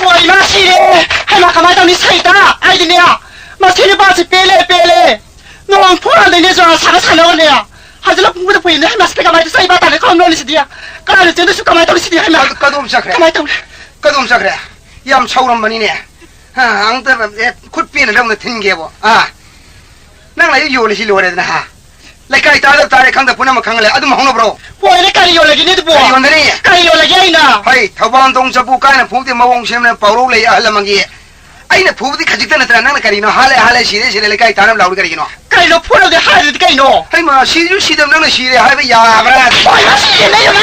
보이 마시래 해마 가만히 있니 사이다 아이디냐 마시는 바지 빼래 너랑 포란데 내줘 사가 사나오네야 하지라 공부도 보이네 해마 스페가 많이 사이바 다네 건너는 시디야 까라는 전도 슈 가만히 있니 시디야 해마 까도 시작해 가만히 있니 까도 시작해 얌 차오란 말이네 앙때 굿비는 너무 튕겨보 nang lai yo le si lo re na ha lai kai ta da khang da puna ma khang le adu ma hong no bro 보이 내 까리 요래 기네 보 yo ne 까리 요래 기나 hai thawang dong sa bu kai na phu ti ma wong shem ne paw ro le a la mang gi ai na phu ti khajik ta na tra nang na kari no ha le si le lai kai ta na lau kari gi no 까리 너 포로 데 하지 까리 너 hai ma si ju si dam nang na si le hai ba ya bra 보이 마시래 내 요래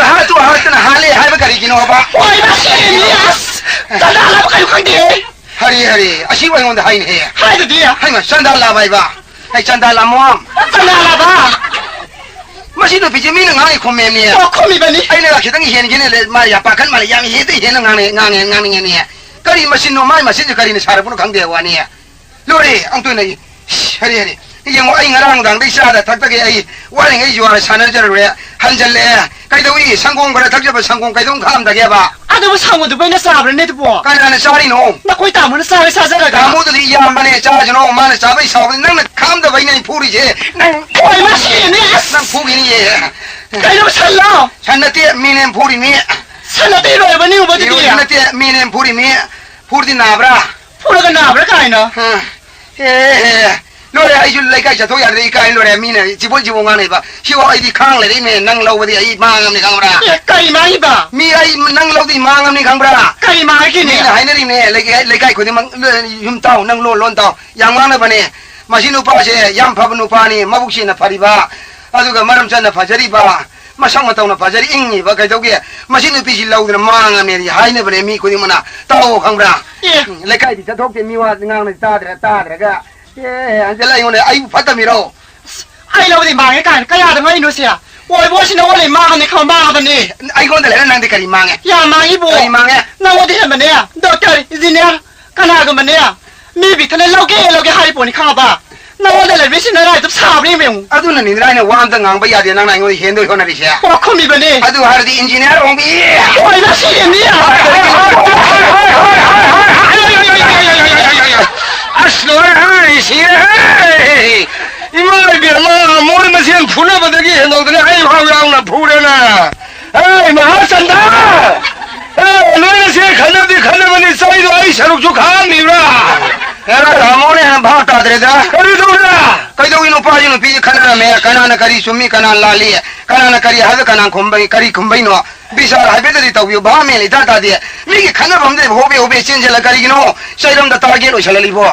ha tu ha ta na ha le hai ba kari gi no ba 보이 마시래 나나 알아 까리 관계 hari asi wai ngon da hai ne 하이드 디야 hai ma san da la bai ba hai san da la mo 나나 알아 ma si no pi ji mi na ngai khom me me 봐 코미 바니 ai na ki dang yen gi ne le ma ya pa kan ma le ya mi he de yen ngang ne ne kari ma sin no mai ma sin kari ne sar bu no khang de wa ne lo re ang tu ne hari yang ai ngarang dang dei sa da thak ta ge ai wa le ngai yuwa sa na jar re han jal le kai do wi sangkong ga thak ja ba sangkong kai dong kham da ge ba 아도 상어도 왜나 싸버려 내도 보 kai na ne sa ri no 나 거기 다문에 싸게 사자가 ga mo de ya ma ne cha jo no ma ne sa bai sa nang na kham da bai ne phu ri je nang 보이 마시래 nang phu gi ni ye 까리 살라 chan na te mi ne phu ri ni 살라 때로 해보니 뭐지 yo 디야 na te mi ne phu ri ni phu ri na bra 포로가 나버려 까이나 lo re ai ju lai kai cha tho ya de kai lo re mi ne ji bo nga ne ba hi wa ai di khang le ri me nang lo ba di ai ma ngam ni khang bra 까리 많이 봐 mi ai nang lo di ma ngam ni khang bra 까리 많이 ni 기네 na hai ne ri me lai kai ko di mang yum tao nang lo lon tao yang ma na ba ne ma shi nu pa she yam pha nu pa ni ma bu shi na pha ri ba adu ga maram chan na pha jari ba ma sang ma tao na pha jari ing ni ba kai dau ge ma shi nu pi shi lau de ma ngam ne ri hai ne ba ne mi ko di ma na tao khang bra lai kai di cha thok ke mi wa ngang ne ta de ga an je lai ngone ai phat ta mi ro ai lâu thì mang cái ya de ngai no sia oi bo sin no le ma ne khom ma ba ni ai gon de le nang de kari ma nge ya ma i bo kari ma nge na wo de he ma ne ya do kari engineer kana ga ma ne ya mi bi thane lo ke hai bo ni kha ba na wo le bi sin na ra tu sa bi me adu na ni rai ne wa ta ngang ba ya de nang nai ngoi hen do hona ri sia ko khomi ba ni adu har di engineer ong bi oi na si ni ya aslo hai si hai imai bi ma mo ma sian phuna ba de ge hen do de ai hao yang na phu de na ai ma san da ai lo ne se khana ba ni sai do ai saruk chu kham ni ra era ramo ne bha ta de da kari do ra kai do ino pa ino pi khana me kana na kari sumi kana la li kana na kari ha kana khombai kari khombai no bisar ha be de taw yo ba me le da de mi ki khana bam de hobe sin je la kari no sai ram da ta ge lo chala li bo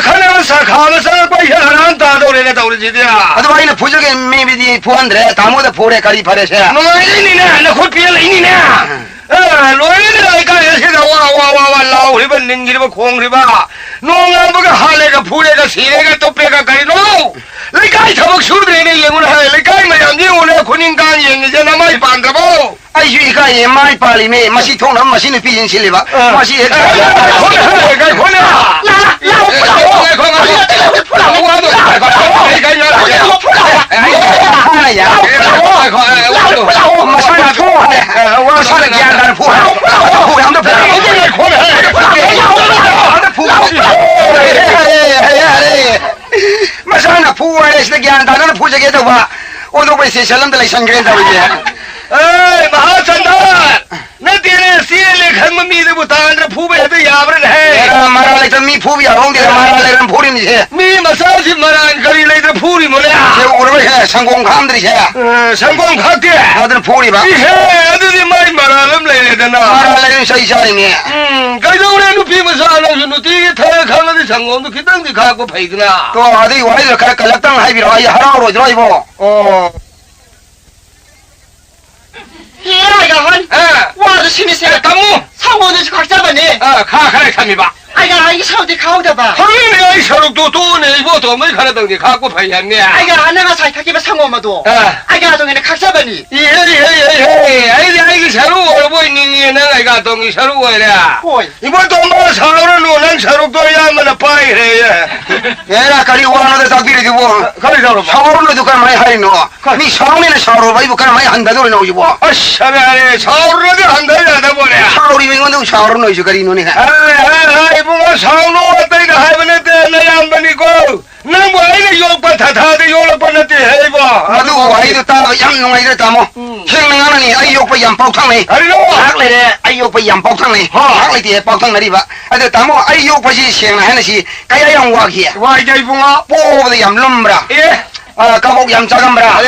khana sa kha ma sa pai ha ran ta do le taw ji dia adu bai na phujo ge me bi di phu andre ta mo de phu re kari phare se no ni na khot pi le ni na lo ni la ka ye se da wa lao ri ban ning ri ba khong ri ba no ngam ba ga ha le ga phu le ga si le ga to pe ga kari no le kai thabak sur de ne ye ngun ha le kai ma yam ji ngun khu ning kan ye ngi je na mai pan da bo ai ju ka ye mai pa li me ma si thong na ma si ni pi yin si le ba ma si ye kai khon na la phu la wa do kai ya ya ma sa na ko wa sa na ya da phu phu yam da phu ma sa na phu wa le gyan da na phu je ge da ba o do bai se salam da lai sang gren da wi ai ma sa na na tere si le khang ma mi de bu ta na phu be de ya bra hai mara le ta mi phu ya hong de mara le ran phu ri ni se mi ma sa si mara kari le de phu ri mo le se o ro he sang gong kham de se sang gong kha de ha de phu ri ba he adu di mai mara lam le le de na mara le sai sai ni kai do le nu pi ma sa na nu ti tha khang de sang gong du khitang di kha ko phai na to adi wa le kha kalak tang hai bi ro ai harao ro joi bo o 야, 이거 한, 와도 심했어요. tammu 상호는 각자 봐네. kha kha khami ba 아이가 이게 사우디 가오다 봐. hang ne ai saruk to ne bo to mai khana dang ni kha ko phai han ne 아이가 하나가 살 타기가 상호마도. 아이가 동에는 각자 봐니. ai saru or boy ni na ai ga tong saru oi la 호이. ibo to ma saru no nan saru to ya ma na pai re era kari wa no de ta pire dibo kari saru saru no dukan mai hari no ni saru ne saru bai bukan mai han da do no ibo ashara re saru de han da ꯑꯩꯉꯣꯟꯗ ꯁꯥꯎꯔꯅꯣꯏꯁꯨ ꯀꯔꯤꯅꯣꯅꯦ 이봉아 사우노 어때가 하이브네데 나양반이고 너무 아이가 욕바 다다데 욕바나데 해봐 ꯑꯗꯨ ꯋꯥꯍꯩꯗꯨ ꯇꯥꯕ ꯌꯥꯝ ꯅꯨꯡꯉꯥꯏꯔꯦ ꯇꯥꯃꯣ ꯁꯦꯡꯅ ꯉꯥꯡꯅꯅꯤ ꯑꯩ ꯌꯣꯛꯄ ꯌꯥꯝ ꯄꯥꯎꯊꯪꯅꯩ 아리노 ꯉꯥꯏꯍꯥꯛ ꯂꯩꯔꯦ ꯑꯩ ꯌꯣꯛꯄ ꯌꯥꯝ ꯄꯥꯎꯊꯪꯅꯩ ꯉꯥꯏꯍꯥꯛ ꯂꯩꯇꯦ ꯄꯥꯎꯊꯪꯅꯔꯤꯕ ꯑꯗꯨ ꯇꯥꯃꯣ ꯑꯩ ꯌꯣꯛꯄꯁꯤ ꯁꯦꯡꯅ 하는시 kaya ꯌꯥꯝ ꯋꯥꯈꯤ 와이자 이봉아 뽀ꯕꯗ ꯌꯥꯝ lumꯕ꯭ꯔꯥ 예 까복 ꯌꯥꯝ 작은브라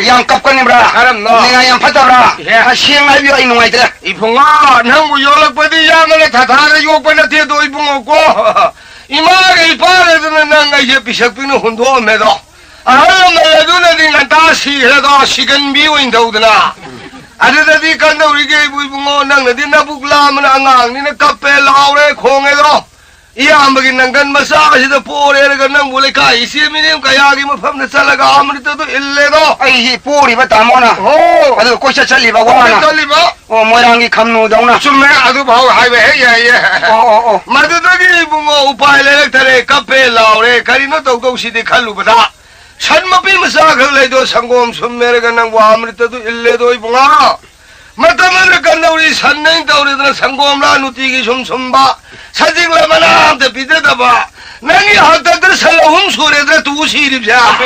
ꯌꯥꯝ kapꯀꯟꯕ꯭ꯔꯥ 그럼요 내가 ꯌꯥꯝ ꯐꯠꯇꯕ꯭ꯔꯥ ꯁꯦꯡꯅ 하ꯕꯤꯌꯨ ꯑꯩ ꯅꯨꯡꯉꯥꯏꯇ꯭ꯔꯦ 이봉아 너무 욕박바디 양을 다다데 욕바나데도 이봉아고 이마가 이빠레드는 난가 이제 비석비는 혼도면도 아말라도나디 난다 시해도 시간 비워인다우드나 아르다디 간다 우리게 이봉아 난나디 나북라면 앙앙니네 카페 라우레 공에도 이 아무기 난간 마사시도 포레가 난 몰래가 이시미님 가야기 뭐 팜나 살라가 아무리도 일레도 ꯑꯩꯁꯤ ꯄꯣꯔꯤꯕ ꯇꯥꯃꯣꯅ 오 ꯑꯗꯨꯒ ꯀꯣꯏꯆꯠ ꯆꯠꯂꯤꯕ ꯋꯥꯅ 떨리바 ꯃꯣꯏꯔꯥꯡꯒꯤ ꯈꯝꯅꯨꯗꯧꯅ 춤매 아주 바우 하이베 해야예 ꯑꯣ 마드더기 붕어 우파이 레렉터레 카페 라우레 가리노 똑똑시디 칼루바다 산마비 마사 걸레도 상곰 숨매르가 난 와무리도 일레도 이붕아 마타마르 간다 우리 산냉 따우리들 상곰라 누티기 좀 숨바 사직라마나 데 비데다바 난이 하다들 살라훔 소레들 두시립자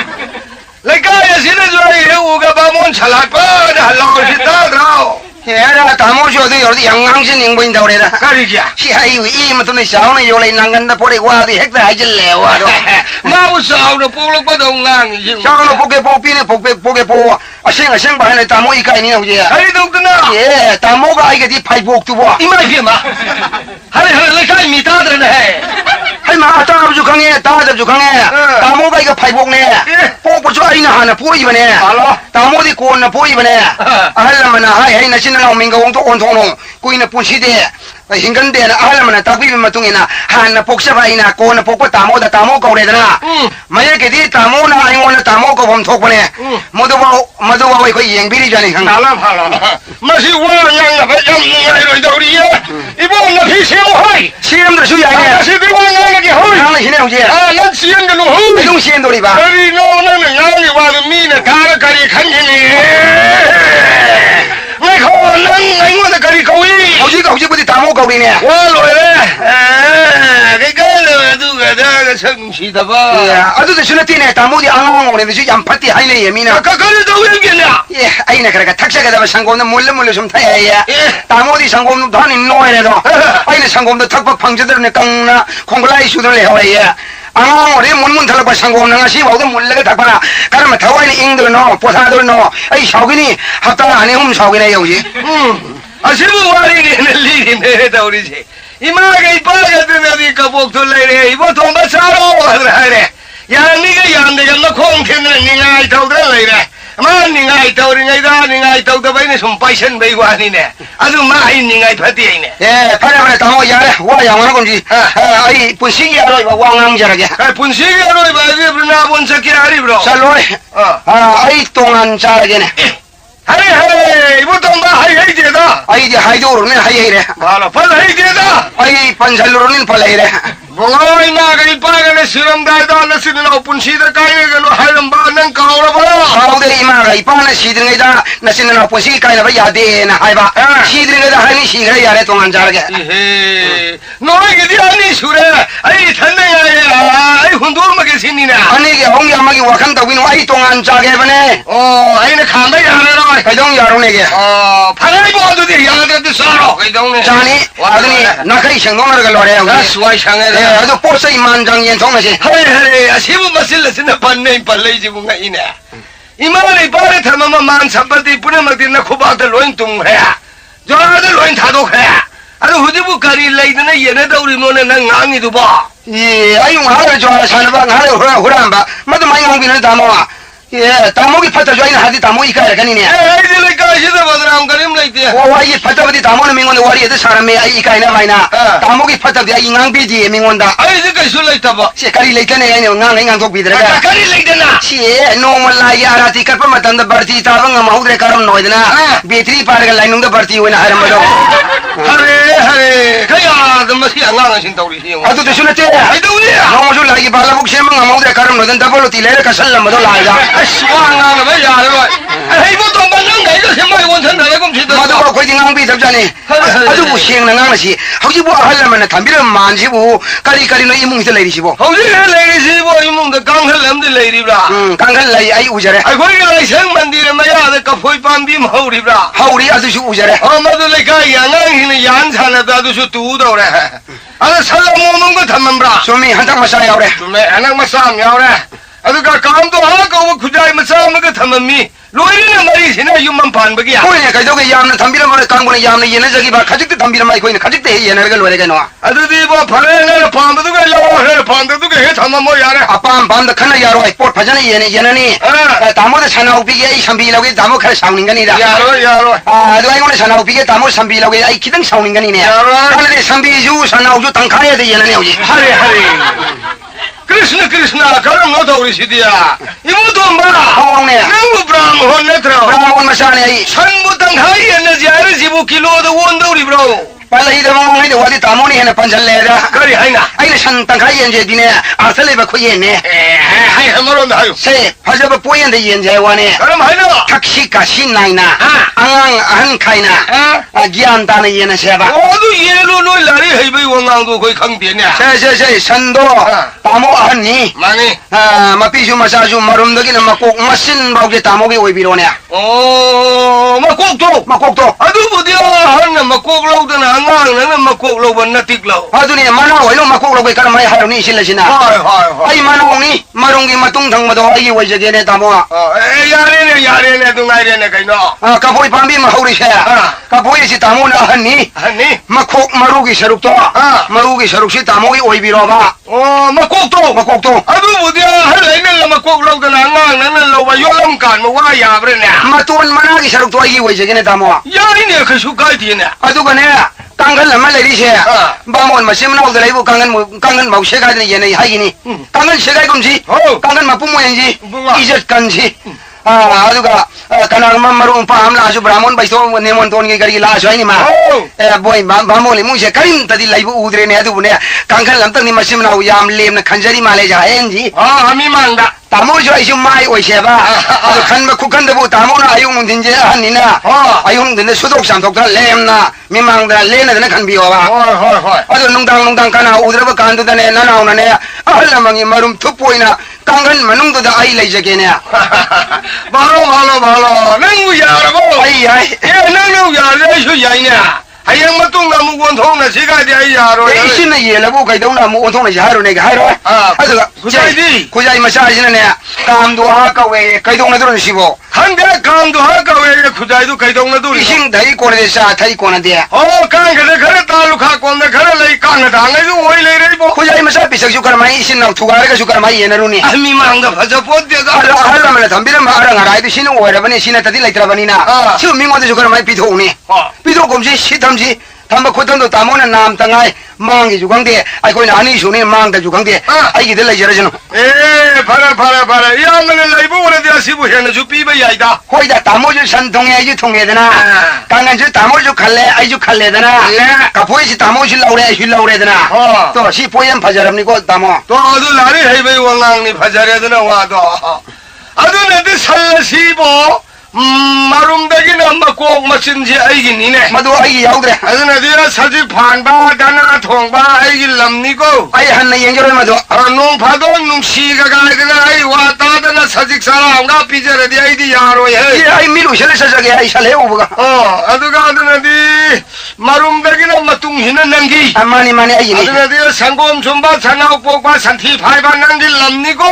레카야 시르조이 우가 바몬 찰라빠 할라오시다드라오 얘라 다모쇼도 여기 양강신 잉보인다 그래라 가리기야 시하이위 이마토네 샤오네 요래 난간다 포레 와디 핵다 하질래 와도 마우 싸우는 뽀록바도 옹랑이 샤오노 포게 포피네 포게 포 아싱 바네 다모 이카이니 오지 하리 동드나 예 다모가 이게 디 파이복도 봐 이마이피마 하리 레카이 미타드네 하이마 따라부주 강해 따라부주 강해 다모가 이거 파이복네 뽀뽀주 아이나 하나 보이버네 다모디 고나 보이버네 알라마나 하이 나신나 민가 온도 온통롱 꾸이나 본시데 hingandeena alamana tabibi matungina hanna poksabaina kona pokpa tamoda tamo kawredana maya kedi tamona aingona tamo ko bom thokpane moduwa wai ko yengbiri jani hang nala phala masi wa yang na yam ngai roi dauriya ibo na phi seo hai siam da su ya ne masi bi wa ngai ge hoi hang hine hoje na siam ge no hoi ai dong siam dori ba ari no na na yang ge wa mi na ka kari khan ni ngai ko nang ngai ngo da kari koi hoje budi tamo kawrine wa loi le cái lo tu ga da ga sang si da ba adu da sunatine tamodi angang ngone da su yam phati haile yemina ka do yin ge na 예 아이나 그러니까 탁사가 잡아 상공도 몰래 좀 타야야 다모디 상공도 다니 노예래도 아이나 상공도 탁박 방제들네 깡나 콩글라이 수들래 해야 아무리 문문 달라고 상공 나가시 와도 몰래가 탁바나 가르마 타와이니 잉들노 보사들노 아이 샤오기니 합당 안에 훔 샤오기네 여기 아시부 와리니 리네 다우리지 이마가 이빠가 되는데 까복도 레레 이거 돈바 사로 하래 양니가 양대가 너 콩캔는 니가 이타우들 레레 마니가 이타우리가 니가 이타우다 바이네 좀 파이션 베이고 아니네 아주 마이 니가 파티이네 예 파라바라 다모 야래 와 양하는 건지 아이 분식이 알아 이거 왕왕자라게 분식이 알아 이거 브나 본석이 아리 브로 살로이 아이 동안 자라게네 하래 이거 돈바 하이 제다 아이디 하이도로는 하이래 말아 팔 하이 제다 아이 반살로는 팔레이래 Bongoi na kay pagan na silang dada na sila na upunsidar kaya gano halamban ng kaura ba? Kaude imaga ipana sidring ida na sinna na punsi kaya na ba yade na haiba sidring ida hani sigra yare tongan jarge Ihe noy gidi ani sure ay thanda ay hundur magesini na ani ge hong yamagi wakan tawino ay tongan jage bane oh ay na khanda yara na kaidong yarone ge oh pharai bo du de yara de saro kaidong ne jani adni nakai sengdong na galore aswai sange ado posai manjang yen thong na si hare asibu masil sina panne palai ji bunga ina imani pare thamama man sampati pune magdin na khuba da loin tung khaya jora da loin thado khaya ado hujibu kari laidana yene dauri mone na ngangi du ba 예 아용 하를 좋아 사는 방 하를 후란 바 마도 많이 홍비는 다모아 예 다모기 파타 좋아이나 하디 다모 이카야 가니네 ai de le ka shida badram karim laite 와 이 파타버디 다모는 민원에 와리에도 사람이 아이 이카이나 마이나 다모기 파타디 아이 낭비디 민원다 ai de ka shul laita ba 시 까리 레이터네 아이 낭 독비드라가 kari laidana 시 노멀라 야라티 카르파 마탄다 버티 타방가 마우드레 카람 노이드나 B3 파르가 라이농다 버티 오이나 하람바도 hare 하리 그야 뭐시 안 가는 도리 아도 대신에 때 아이도리야 너무 좀 나기 발라복 셈은 아무데 가름 너든 더블로 딜레를 가살람 뭐도 라이다 시원한 거 야래 아이고 또 만난 거 이거 정말 원천다 내가 지도 마도가 거기 낭비 잡자니 아주 무시행나 낭나시 혹시 뭐 하려면 담비를 만지고 까리까리 너 이몽이들 내리시고 혹시 레이시보 이몽도 강할람들 레이리브라 강간 라이 아이 우자래 아이고 이거 라이생 만디를 마야데 카포이 밤비 마우리브라 하우리 아저씨 우자래 아마도 내가 양양이는 양산에도 아주 두더래 아주 살람 오는 거 담만브라 소미 한탕 마사 야오래 좀 애랑 마싸움 야오래 아주 감도 하고 구자이 마싸움 그 담만미 로이는 말이시네 유만 반박이야 코이네 가이도게 야암나 담비를 말에 강고는 야암나 얘네 저기 봐 가족들 담비를 많이 코이네 가족들 얘네가 로이가 너 아들이 뭐 바래는 반도도 가려고 반도도 해 담만 뭐 야래 아빠 밤도 칸나 야로 뽀 파자네 얘네니 다모데 사나우비게 이 삼비라고 다모 칼 사우닝가니다 야로 아 아이고네 사나우비게 다모 삼비라고 이 기등 사우닝가니네 하늘에 삼비주 사나우주 땅카야 돼 얘네니 오지 하리 그러시나 그럼 너도 우리 시디야 이모도 마 하오네 너무 브라모 네트로 브라운 마사네 산부 땅카이 에너지 아르지부 킬로도 원도 우리 브로 빨리 이대만 이대 와디 다모니 해나 판절래다 그리 하이나 아이네 산 땅카이 엔제 디네 아슬레바 코예네 하이 한번도 하요 세 파자바 보이는데 연제 와네 그럼 하이나 탁시가 신나이나 앙 한카이나 기안다는 얘는 세바 어도 예로 놀라리 헤이베이 원강도 거의 강변이야 세세세 선도 다모 아니 많이 마피주 마사주 마rum덕이는 막꼭 마신 바우게 다모게 오이비로네 막 꼭도 막꼭도 아두 부디야 하는 막 꼭로드나 안강는 막 꼭로번 나틱로 아두니 마나 오이로 막꼭로게 가는 마이 하루니 실례시나 하이 아이 마나옹니 마롱기 마뚱당마도 아이 오이저게네 다모아 야래네 둥아이래네 가이노 kapoy pambi mahuri siya kapoy si tamo na hani makok marugi saruk to marugi saruk si tamo i oibiro ba 막 꼭도 makokto 아두 부디야 할래는 막 꼭로드나 안강는 로바 요람간 뭐 와야브르네 matun managi saruk to ai oijagene tamo 야이네 그 수가이디네 adu kane kangal lama lari siya bamon masim na udalay bu kangan mau siya ni yene haigini kangan siya kumsi kangan mapumo yanji ijat kansi aduga kanang mamarung paham la su brahmon baiso nemon ton gi gari la so ni ma boy bamoli mu se karim tadi laibu udre ne adu ne kangan lam tak ni masim na yam lem na khanjari male ja enji ami mangda tamo jo isu mai oi se ba adu khan ma khukan de bu tamo na ayung din je hanina ayung din su dok sam dok ta lem na mimang da le na khan bi wa hoi adu nungdang kana udre ba kan du da ne na na ne ahlamangi marum thupoina kangan manung da ai lai je ke ne 바로 맹구 야라고 ai ai 맹구 야래 수 야이냐 하양 마뚱나 무권통나 시가디 아이야로 이신나 예라고 가이동나 뭐 온통나 하루 내가 하루 아저가 구자이 마사지네 감도 하까웨 가이동나 들은 시보 한데 감도 하까웨 구자이도 가이동나도 이신 다이 코네사 타이 코나데 깡그래 그래 달루카 꼰데 그래 레이 깡나 당에도 오이레레 보 구자이 마사 비석주 카르마이 이신나 투가르가 주카르마이 예나루니 아미망다 파자 본데가 할라면 담비는 마랑 알아이도 신은 오해라버니 신나 타디 라이트라버니나 지금 민고도 주카르마이 비도오니 비도 곰시 시탐지 담바 코탄도 담오나 남 땅아이 망기 주강데 아이코이나 아니 쇼니 망다 주강데 아이기 들라 저러잖아 파라 야만은 라이브 오래돼야 시부해는 주비베 야이다 호이다 담오주 산통에 아이주 통해되나 강간주 담오주 칼레 아이주 칼레되나 가포이시 담오주 라우레 아이주 라우레되나 또 시포연 파자랍니고 담오 또 아주 나리 헤이베이 왕랑니 파자레드나 와도 아주 내들 살시보 마rum다기는 막꼭 마친지 아이긴이네 마도 아이 야우드레 아주 내들 사지 판바 다나 통바 아이긴 람니고 아이 한나 연결을 마도 농파도 농시가 가야되나 아이 왔다다나 사직 사람가 비자레디 아이디 야로에 아이 미루 셀레사자게 아이 살해 오버가 아두가 아두나디 마rum다기는 마뚱히는 난기 마니 아이니 아두나디 상곰 좀바 산나옥복과 산티 파이바 난기 람니고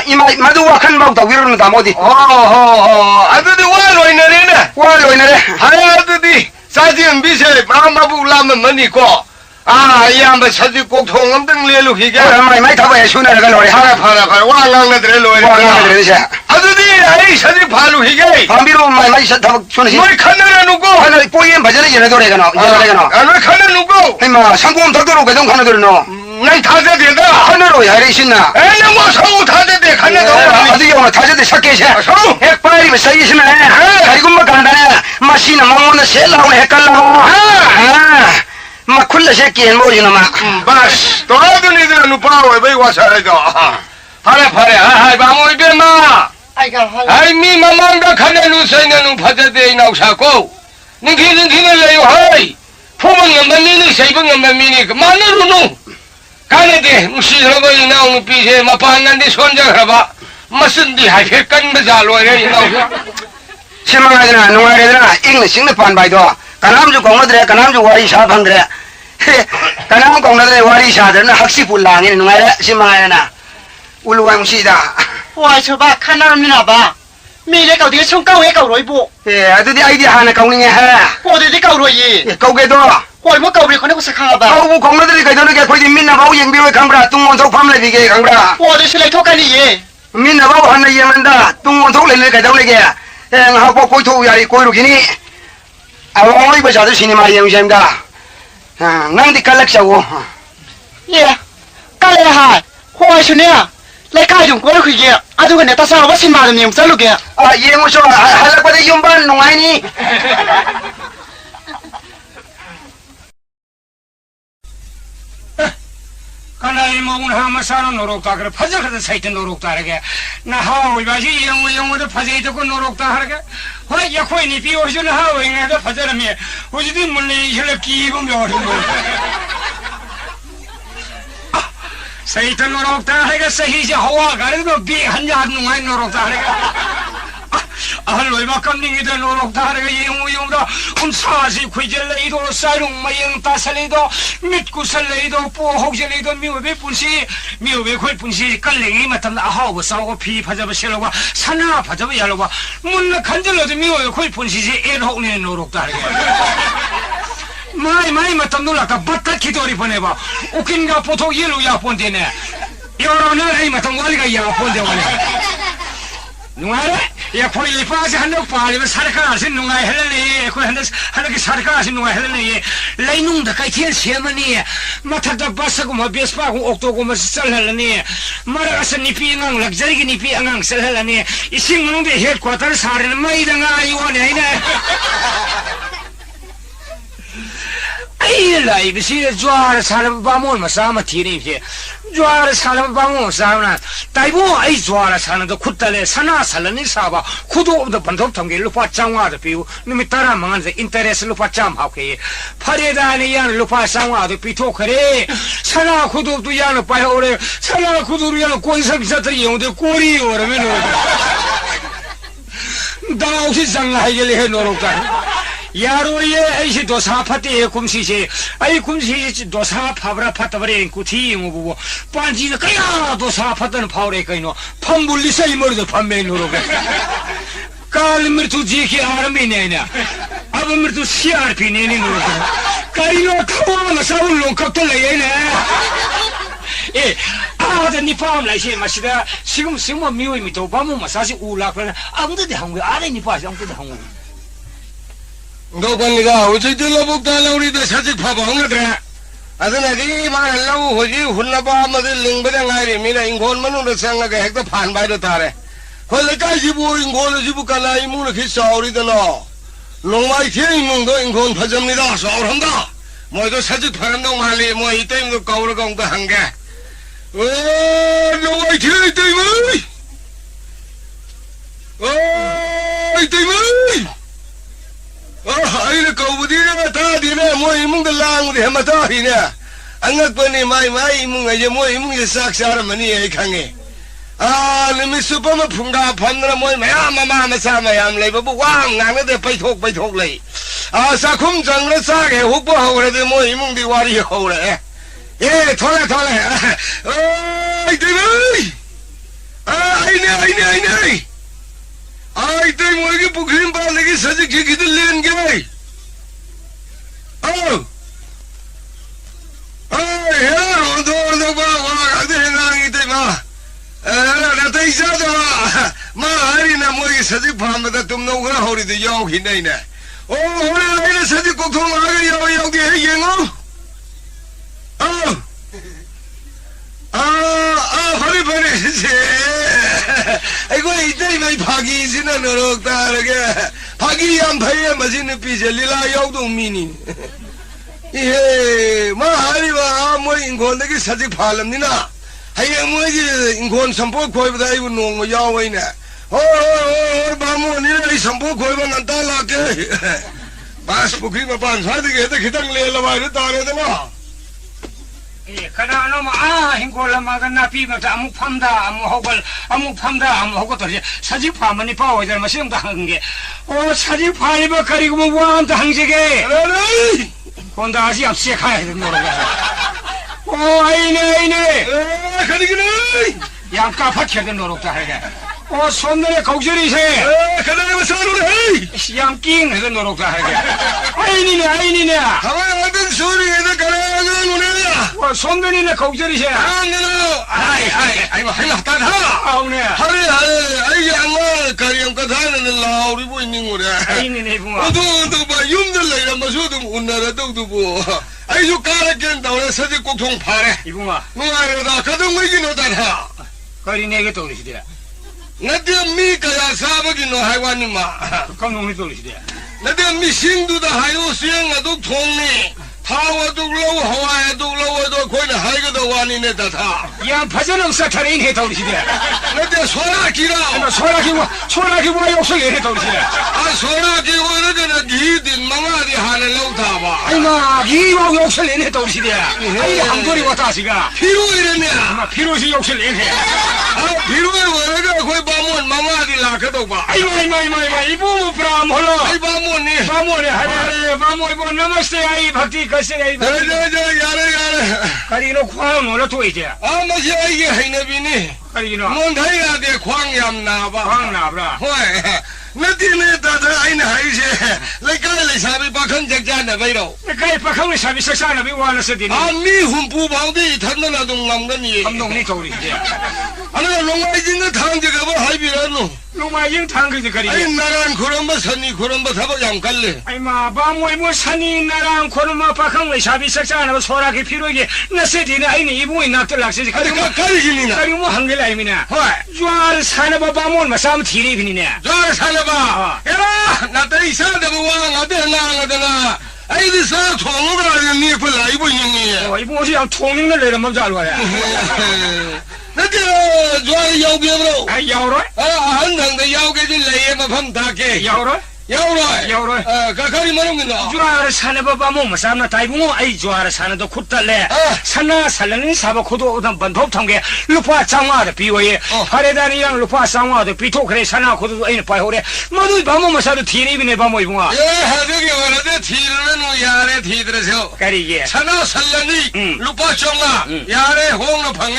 이마 마도 와칸 바우다 위로는 담오디 아두디 와로이네레네 와로이네레 하야드디 사진 비세 마마부 라면 머니고 양바 사지 꼭 통음등 레루히게 마이 타바에 수나가 로레 파라 와랑나드레 로에 와랑나드레 아두디 아이 사지 파루히게 밤비로 마이 타바 수나시 너희 칸나라 누구 하나 보이엔 바자네 예나도레가노 너희 칸나 누구 이마 상공 덕도로 그동 가나들노 난 타자되다 하나로 야리신나 에는 뭐 성우 타자돼 칸나도 어디 영어 타자데 삭게샤 성우 핵파이브 사이시면 가리군마 간다네 마시나 멍원나 셀라오네 헷갈라고 막些见没人了嘛？巴士，多少的你这路把我被我下来着，好嘞，还把我一边嘛。哎呀，好了，哎，你慢慢的看那路谁那路拍着的闹啥狗？你看那来有嗨，普通人们你谁不人们你个嘛那路弄？看那的，我洗了个那我比些嘛搬那的穿着是吧？嘛身体还可跟不下来的，闹啥？什么来着呢？弄来着呢？应了新的办白多，刚他们就讲了的，刚他们就话一下碰的，嘿，刚他们讲了的话一下的，那还是不烂的，弄来的，什么来着呢？我路往西的。我说吧，看到没了吧？没得搞点从高也搞了一步，哎，这啲 idea 喊你讲你哈，我哋啲搞了嘢，搞几多？我冇搞不了，可能我是看了吧？我讲了的，佢到你嘅佢哋面啊包影表去看不啦，东岸头翻嚟嘅看不啦。我哋是嚟拖緊啲嘢，面啊包喊你影唔得，东岸头嚟佢到你嘅，我包鬼土又係鬼路嘅呢，我呢個時候都錢你買嘢唔使㗎，啱啲吉叻手喎。耶，干嚟係，我說你啊。来看用过来回去，啊，就跟那大嫂我新买的名字录给。啊，爷我说还来过来用班弄爱你。看来我们他们上了诺洛达个，拍着个才的诺洛达那个，那好，我把去用我的拍着这个诺洛达那个，后来一回你比我说的好，应该都拍着了没？我觉得门里去了几个苗头。谁的诺洛达那个谁是好啊？个那个别很家弄爱诺洛达那个。啊，来吧，今年的诺洛达那个用到，我们茶是亏着来到，山龙没用打下来到，蜜谷山来到，波好些来到，没有被本事，没有被亏本事，跟另一嘛，他们好个烧个皮拍着不行了哇，山啊拍着不要了哇，门那看着了就没有亏本事是1-6年诺洛达那个。mai matando la kabatta kitori pane ba ukinga poto yelo ya ponte ne yoro na ai matang wali ga ya ponte wali nungare ya khoi le pa se hanok pa le sarkar sin nungai helale khoi hanok sarkar sin nungai helale leinung da kai thian semani mathak da basa ko ma bespa ko okto ko ma sal halani mara asan ni pi ngang luxury ki ni pi angang sal halani ising nung de headquarter sarin mai da nga ayo ne ai na哎，来不是抓了查了把我们啥么提的些，抓了查了把我们啥呢？大部哎抓了查了都哭得嘞，查那查了你啥吧？哭到我们的本头同给路发涨啊的比如，你们当然忙着 interest 路发涨好给，拍的那里样路发涨啊的比头可嘞，查那哭到都样了白好嘞，查那哭到都样了官上下的用的锅里有了没有？到是上来的嘞，诺罗干。यारो ये ऐसे दोसा फते है कुमसी से आई कुमसी से दोसा फावरा फतवरे कुथी मु बो पांची ने कया दोसा फतन फावरे कइनो फंबुली सही मर दो फमे नो रोगे काल मृत्यु जी की आर्मी ने ना अब मृत्यु सीआरपी ने नो रोगे कइनो खवा न सब लोग कब तो ले ने ए आद निपाम लाई से मसिदा सिगम सिगम मियो मितो बामु मसासी उला कर अंगदे de hangwe आरे निपा अंगदे de hangwe 너 빨리가 어쨌든 러복 달라우리도 사직 파봐 홍나더라 아들아기 말하려고 호지 훌라바 아마들 링바당 아이리미나 인곤만으로 생각해 핵도 반바이로 타래 헐레까지 보 인곤을 지부까나 이문을 기싸우리더너 농마이 thiên 인곤 파접니다 싸우란다 뭐도 사직 파란다고 말리 뭐 이때문에 까우러 강도 한게 농마이 thiên 이때문에 이때문에 ai cầu đi ra ta đi ra mỗi mùng cái lang thì mà ta đi nè anh ngắt bên này mai mùng ngày giờ mỗi mùng cái sắc sao mà ni ai khang nghe nếu mình super mà phun ra phun ra mỗi mà sao mà làm lại bố quang ngang nó để bay thok lại sao không chẳng nó sao cái hút bố hậu rồi mỗi mùng đi qua đi hậu rồi thôi lại ai đi ơi ai nè ai tới mỗi cái bục hình ba này cái sao cái cái lên cái này rồi thôi ba cái thế nào như thế mà là thấy sao đó mà ai đi làm mỗi cái sao cái phàm mà ta tụm nấu cái hồi thì giao hiện đây nè hồi này là sao cái cuộc thông mà cái giao thì hay gì không phải ai có ý đây mày phagi xin nó được ta rồi kìa phagi am thấy mà xin nó bị lila yêu đồng mini 예, 마하리와 뭐 인권에게 사직 팔랍니다. 하여 뭐지 인권 선포 거의보다 이거 농어 야와이네. 마모니네 이 선포 거의보다 난 달라게. 바스포크리마 반사되게 해도 기당 내려와야 따라야 그나마 hin골라마가 나비마다 아무 팜다 아무 호걸 아무 팜다 아무 호거들 사직 파만이 파워들 마시험다 한게 사직 파이버 가리고 뭐 한다 항제게 혼자 아시 앞시에 가야 되는 노래가 아이네 가리기는 양가 박혀든 노력다 하게 손들에 거기저리세 그다음에 서로를 해 양킹 해든 노력다 하게 아이니네 가만히 하던 소리에다 가라가는 노래야 손들이네 거기저리세 아이고 하나 따라 아우네 하래 아이 양말 가리엄 가다는 라우리 보이는 거래 아이니네 붕아 어도 봐 юм들 내가 마셔도 운나라 도도 뭐 아이고 까라견다 오늘 서지 꼭통 파래 이붕아 뭐하려다 가던 거 이긴 오다라 거리 내게 떠오르시대 나도 미가야 사버기 너 하이와니 마 감동이 떠오르시대 나도 미싱두다 하요 수영아도 통니 타와도 로우 하와에도 로우도 거기는 하이거도 와니네 다타 야 파전은 사타린 해 떠오르시대 나도 소라기라 소라기와 욕설이 해 떠오르시대 소라기고 이러잖아 기딘 망아리 하는 로우타봐 아이마 기와 욕설이 해 떠오르시대 아이 한거리 왔다시가 피로 이러냐 피로시 욕설이 해 피로에 원래가 거기 바몬 망아리 라카도 봐 아이마 이부 브람 홀로 아이 바몬이 바모네 하래 바모이 뭐 너머스테 아이 박티 가세 아이 야래 가리노 광 올라 또 이제 마시 이게 하이네비니 가리노 몬타이가 돼 광얌나봐 광 나브라 호이 나디네 다다 아이나 하이세 레카레 사비 바칸 작자나 베이로 가이 파康사비 석사나 비 와나서디니 아미 훔푸바우디 탄나나 동남거니 감동이 떠오르시대 아나 롱아이진가 탕제가 뭐 하이비라노 롱마잉 탕그지 아이 가리 나란 그런바 선이 그런바 사바 양갈래 아이마 바모이 뭐 산이 나랑 코르마 파康사비 석사나 소라기 피로기 나세디네 아이니 이부이 나들락시 아니 가리기니나 가리 뭐 한글 아이미나 호이 주알 사나바 바모는 마삼 티리비니네 저 살아봐 야라 나한테 이상하다 뭐 나한테 나가다가 아이들 사 통로가 니 불라 이거 있니 이부이 양 통링을 내려면 잘 와야 나한테 저 야우게로 아 야오로 한당대 야우게 줄 레에 마밤 다게 야오로 야우로 가가리 말하는구나 주아르 사네바 바모 마삼나 다이붕어 아이 주아르 사네도 굿달래 산나 살라는 사바 코도 오단 반톱 통게 루파 장와데 비오예 파레다니양 루파 상와데 비토 그래 산나 코도 아이 파이호레 모두 바모 마사도 티리비네 바모 이붕아 예 하더기 원하데 티르는 야레 티드르세요 가리게 산나 살라니 루파 정아 야레 홍로 방에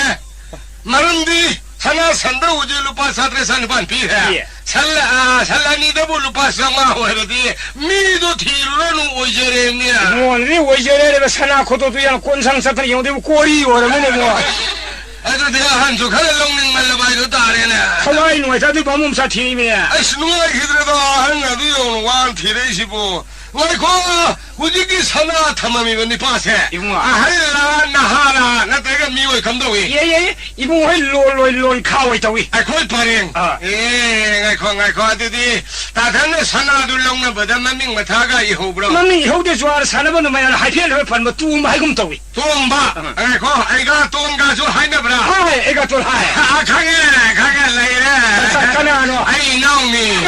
마른디 산나 산다 우지 루파 사드레 산반 비해 살라니도 뭐 루파 상마 오르디 미도 티르는 오제레미야 뭐니 오제레레 산나 코도도 양 꼰상 사탄 용데 꼬리 오르네 뭐 아주 내가 한쪽 하늘 롱ning 말라바이도 다래네 칼라이 노에 다들 바모사 티리미네 아이씨 누가 기들어도 한나도 용왕 티레시보 와이코 우지기 산나 탐함이면 니 빠세 이붕아 아할라 나하라 나 내가 미워이 감독이 예예 이붕아 롤 카오 있다위 아이 거의 파링 예 아이코 아드디 다단네 산나 둘롱나 버담만 밍마타가 이호브로 maming ihode juar sanaba no mayan haipel he pan tu mai gum tawi 똥바 아이코 아이가 똥가 좀 하이나브라 hai ega tol hai 강해 레이래 sakana no 아이 나오미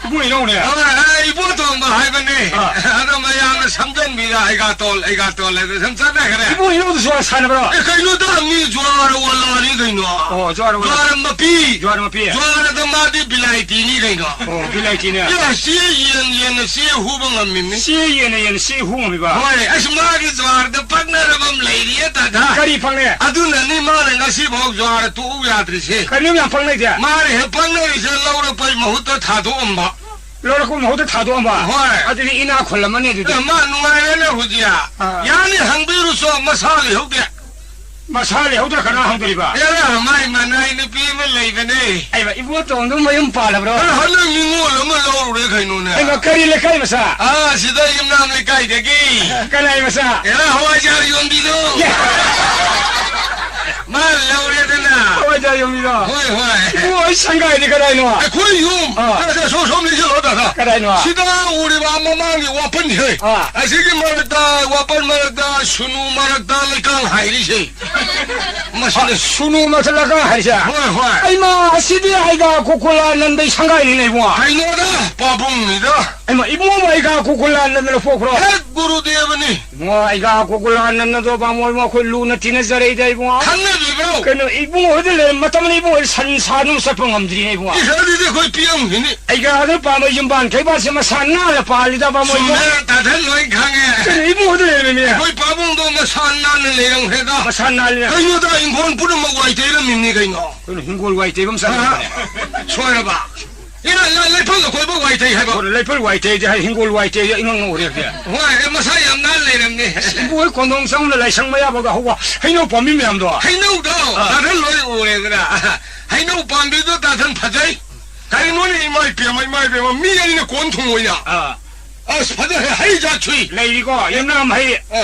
bui no ne 아이 보통바 하이버니 아도 마야는 삼전미가 아이가 돌 레도 삼자네 그래 bui no juar sanaba 그이노다 미 좋아라 원라니 그이노 juar 좋아라 마피 juar ma pi 좋아라 마디 빌라이티니 그이노 bilai ti ne 야 시연 시 후봉은 민미 si yen si hu mi ba 호이 아스마기 좋아라 박나라범 레이리에 다다 kari phang ne 아두나 니 마는 가시 복 좋아라 또 우야드리시 kari yang phang ne dia 마리 해방내리 저 라우라 빠이 마후터 타도 엄마 lo ko mo de thado ba Hoi. adri ina khollama ne du 마 누가래네 후지야 야니 항비루소 마살이ဟုတ်တဲ့ masale hoda kana hangdri ba ရရမိုင်မနိုင်နေပြေးမလိမ့်ကနေ ai ba ibu tong do mayum pa la bro ဟာလည်းငငိုလည်းမလို့ရခိုင်လို့ ai နဲ့ ba kari le kai masa စီတဲ့ယမနာမလေးကြိုက်တယ်ကြီး kanai masa ရဟောကြရုံဒီလို့မလောရတဲ့နာ hoja 用的。会会，我上街的个来喏，哎，可以用，这说明是老大他。个来喏。其他屋里吧，慢慢的我本去，哎，这个马勒达，我本马勒达，顺路马勒达来刚海里去，嘛是的，顺路嘛是那个还是？会会，哎妈，是的，哎个库库拉能得上街的那不？还弄的，巴崩你的，哎妈，一摸嘛一个库库拉能那富库拉。哎，咕噜爹吧你，我一个库库拉能那多把我会路那听得着来的不？看那里边，跟那一摸的人嘛，他们一摸山茶弄什么样子的不？你说你这会变你的，哎个那把我用办，开把什么山哪了把你的把我说那大太乱看哎，跟一摸的人没？会巴崩都么山哪的那种黑的，我山哪了？哎呦，大银矿不能么外地的命你给我，跟英国外地咁山哪？错了吧？你来碰个鬼不外地还不？我来不外地就系英国外地，因为我哋嘅。喂，乜晒人难嚟呢？我廣東省嚟上乜嘢冇個好啊？喺度旁邊咩咁多啊？喺度到，大thân女户嚟噶啦，喺度旁邊都大thân拍仔，喺我哋買邊嘛，咩嘢呢廣通會啊？拍仔係喺只吹，嚟個有啱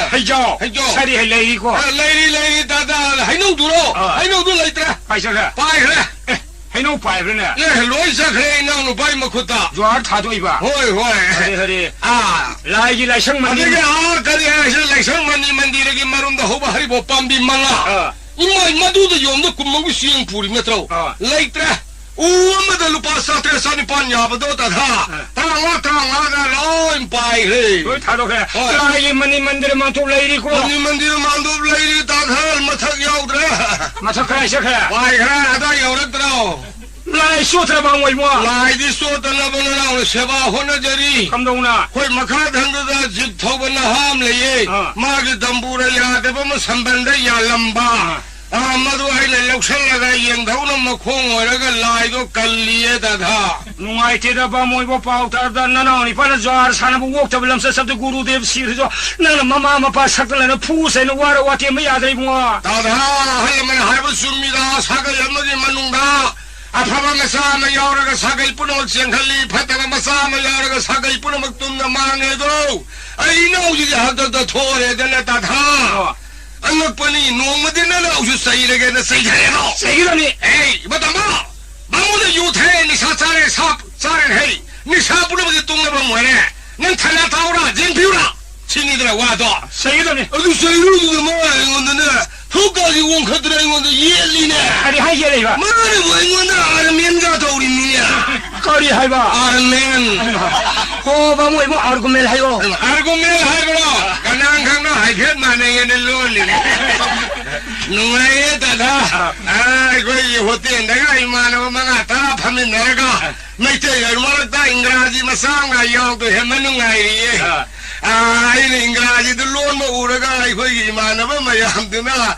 係做，細啲係嚟個。嚟大喺度度咯，喺度都嚟得，拜上啦，拜佢，喺度拜佢呢。你係攞晒佢，嗱我拜乜佢得？做下他對吧？喂，啊，嚟上問你。嗰啲係嚟上問你嘅馬龍都好吧？喺度旁邊問啦，因為乜都用到咁樣嘅水布裡面頭，嚟得。我們的路巴薩特山的半夜不都得他，當我的老拜嘞。佢他都係，嚟問你的嘛都嚟個。你們的嘛都嚟的，但係乜他要的，乜他開始開。拜佢，他有得到。嚟說得幫我嘛？來的說得了不能讓我學吧，混到這裡。咁懂啦。會馬卡騰的直頭奔那ham嚟耶，馬嘅登布的呀，得不麼成本的呀lâm巴。乜都係嚟六七日嘅營頭都冇空我那個來到近嚟的他。我記得把我包得那你把那抓山不我就不能說什麼古魯的事了說，那媽把殺得來那鋪身那挖我點沒壓得我。大他係咪還不順利的？殺個人乜嘢乜弄的？啊，爸爸們啥麼要那個殺個不能健康裡，拍他們啥麼要那個殺個不能動的媽呢都。哎，那我就嚇得拖嚟的那大他。Ano pa ni nung madinala uso sa ilagay na sa ilagay Sige na ni. Hey, matama. Bango na yute ni sa tsare hey. Ni sa pula ba ditong na ba mo ne? Nang thala taura, jin piura. Sini dra wa do. Sige na ni. Ano sa ilo mo ngon na. Thuka gi wong khadra ngon yeli ne. Ari hai yeli ba. Mare mo ngon na armen ga tauri ni ya. Kari hai ba. Armen. Ko ba mo argument hai yo. Argument hai ba. Kanang khang na hai phet ma ne yen lo ni. Nungai ta da. Ai ko yi hote ndaga imana ma nga ta phamin ne ga. Mai te yar ma ta ingraji ma sang ga yo to he manungai ye. Ai ni ingraji du lon ma ura ga ai ko yi imana ba ma yam tu na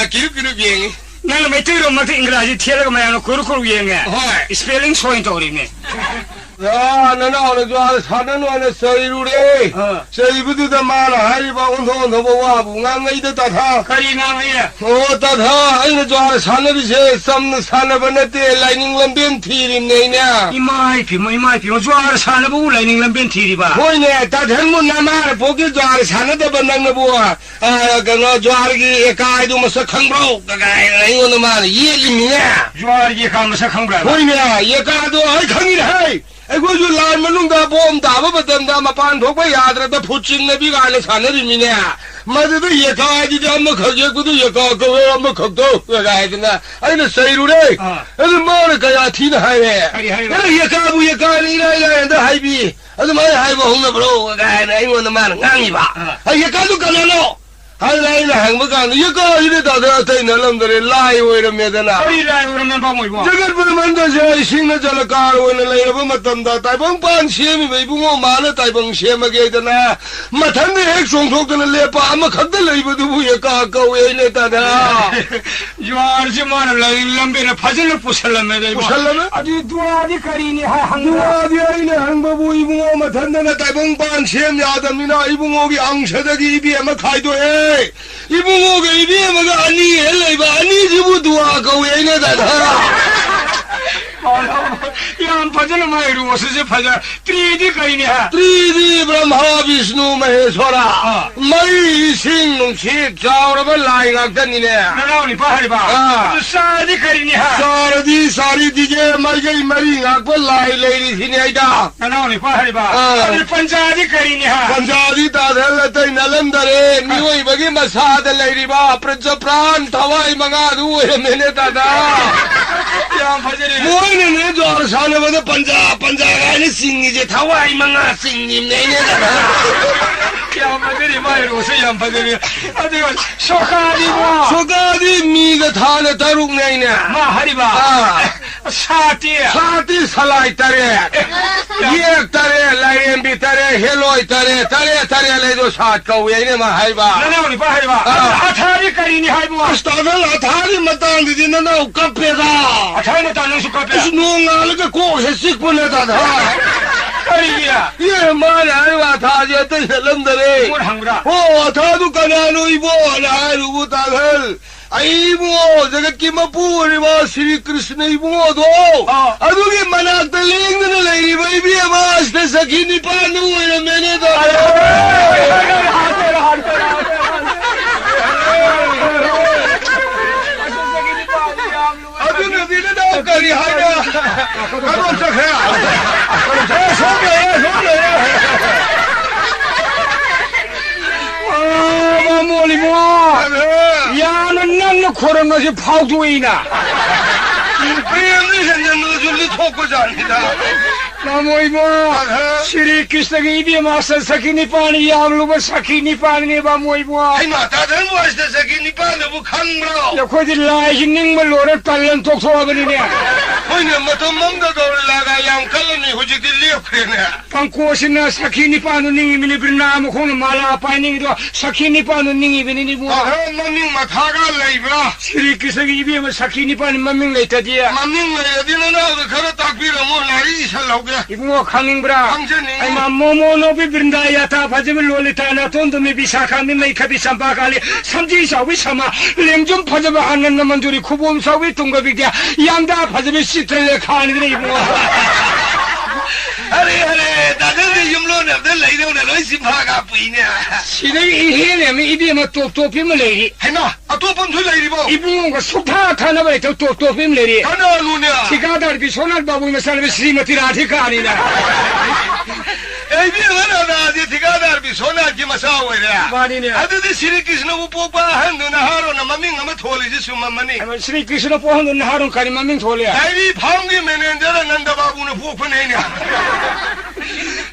kiru yeng. Nang mai te ro ma te ingraji thiela ga ma ya no kuru yeng e. Spelling point ori ne. 야, 너는 어느 좋아 사는 원에 서이루래. 서이부두다 말아. 하이바 온통 너보와 붕앙이다 따타. Kari nga ngai. 따타. 아이는 좋아 사늘이 제 썸는 사나버네 때 라이닝 럼변 티림 네냐. Imai pi jwar sana bu lai ning lam ben thi ba. 호이네 따탄 문 나마 보기 좋아 사나다 번낭나 보아. 그거 좋아기 에카이도 뭐서 캉브로. 그가 이거는 말 이해림이냐. Jwar ye ka ma sa khang bra. 호이네 에카도 아이 캉이래 하이. 哎，我就来么弄的，把我们打不等的嘛，半途把牙子的铺进那边干了，看那里面呢，妈这都也高，就叫么考结果都也高，各位么考到，这个孩子呢，哎那谁路嘞？那是毛的个呀，提的海嘞，那也高不也高，你来人的海比，那是妈的海不红的不喽？我看那我他妈的硬一把，哎也高都高了喽。 还来了，还不干，一个一个到这在那弄的来回了没得了。Kari lai ora men ba mo ibo. 这个不是门的是新的这了干回来了，不么等的，大帮办些米没不我买了大帮些么给的呢？没谈的还双头的来把么看的来不都不也干够也那的呢？ Jwar je ma lai lam ben phajal pusal me dai. pusal me? Adi dua di kari ni ha hang. dua di ai ne hang ba bu ibu我谈的那大帮办些米啊的米那ibu我给昂车的一边么开对。 이분 오게 이비에 뭐가 아니 엘레바 아니 집도 아까 왜 이래 다다 याम भजन मायरू उससे भजन त्रिदी करीने है त्रिदी ब्रह्मा विष्णु महेश्वरा मई सिंह छे चावर में लाएगा तनिने ना नहीं पहाड़ी बा शादी करीने है शादी सारी दीजे मर गई मरी आग पर लाई ले रही थी नहीं दा ना नहीं पहाड़ी बा पंचायती करीने है पंचायती दादर लते नलंदरे निवई बगी मसाद ले रही बा प्रज प्राण थवाई मंगा दूँ मैंने दादा याम भजन मोइने जो साले बदे पंजाब गाने सिंगी जे थवाई मंगा सिंगी नहीं क्या मजरी मायरो से याम भजन अरे सोकादी मीग थाने तरुक नहीं ने मा हरिबा साती सलाई तरे ये तरे लाइन भी तरे हेलोई तरे तरे तरे ले जो साथ कौए ने मा हरिबा ना नहीं पा हरिबा अठारी करी नहीं हरिबा अस्तागल अठारी मतान दी ना ना कपेगा अठारी मतान सु कपे नोंगाल के को है सिक बोले दादा अरे ये मारा हरिबा था जे ते लंदरे मोर हंगरा हो था दु कनानु इबो ना रुबु तागल Aibo, जगत की मपूरिबा श्री कृष्ण इबो दो अदुगे मनात लेंग न लेरी भाई भी आवाज दे सकी नि पानु है मैंने तो अदु ने दिन ना करी हाया करो सके सो गए मोली मो यान नन्न खोरंग से फाउजुइना प्रेम से नन्न जुली ठोको जानिदा नमोइमो श्री कृष्ण की भी मास्टर सखी निपानी याम लोग सखी निपानी ने बा मोइमो आई माता धन वास्ते सखी निपानी वो खंगरो ये कोई दिन लाइक निंग में लोरे तल्लन तो सो बनी ने कोई ने मतो मंग दौड़ लगा याम कल नहीं हो जित लियो खेने पंकोश ने सखी निपानी निंग मिली बिरनाम खोन माला पानी दो सखी निपानी निंग बिनी नि वो मम्मी माथा का लेबरा श्री कृष्ण की भी सखी निपानी मम्मी लेता दिया मम्मी ले दिन ना घर तकबीर मो नारी सलोगे इबो खंगिंब्रा आई मोमो नो भी बिरंदा याता भजम लोलिता ना तो में विशाखा में मैं कभी संपा काले समझी सावी समा लेंजुम भजम आनंद मंजूरी खुबुम सावी तुंग विद्या यांदा भजम चित्र खान नहीं इबो अरे दादा ने युमलो ने दे ले दे ने लोई सिंपा का पुइने सिने इहे ने में इबे म तो पे म लेरी है ना अतोपन थु लेरी बो इबो को सुठा थाना बे तो पे म लेरी थाना लुने ठिकादार की सोनाल बाबू में साल में श्रीमती राधिका ना ए भी ना ना जे ठिकादार भी सोना की मसाओ रे बानी ने अदे श्री कृष्ण उपोपा हंद न हारो न मम्मी न थोली जे सुम मनी श्री कृष्ण पोहंद न हारो करी मम्मी थोले आई फांगी मैनेजर नंद बाबू ने पोप नहीं ने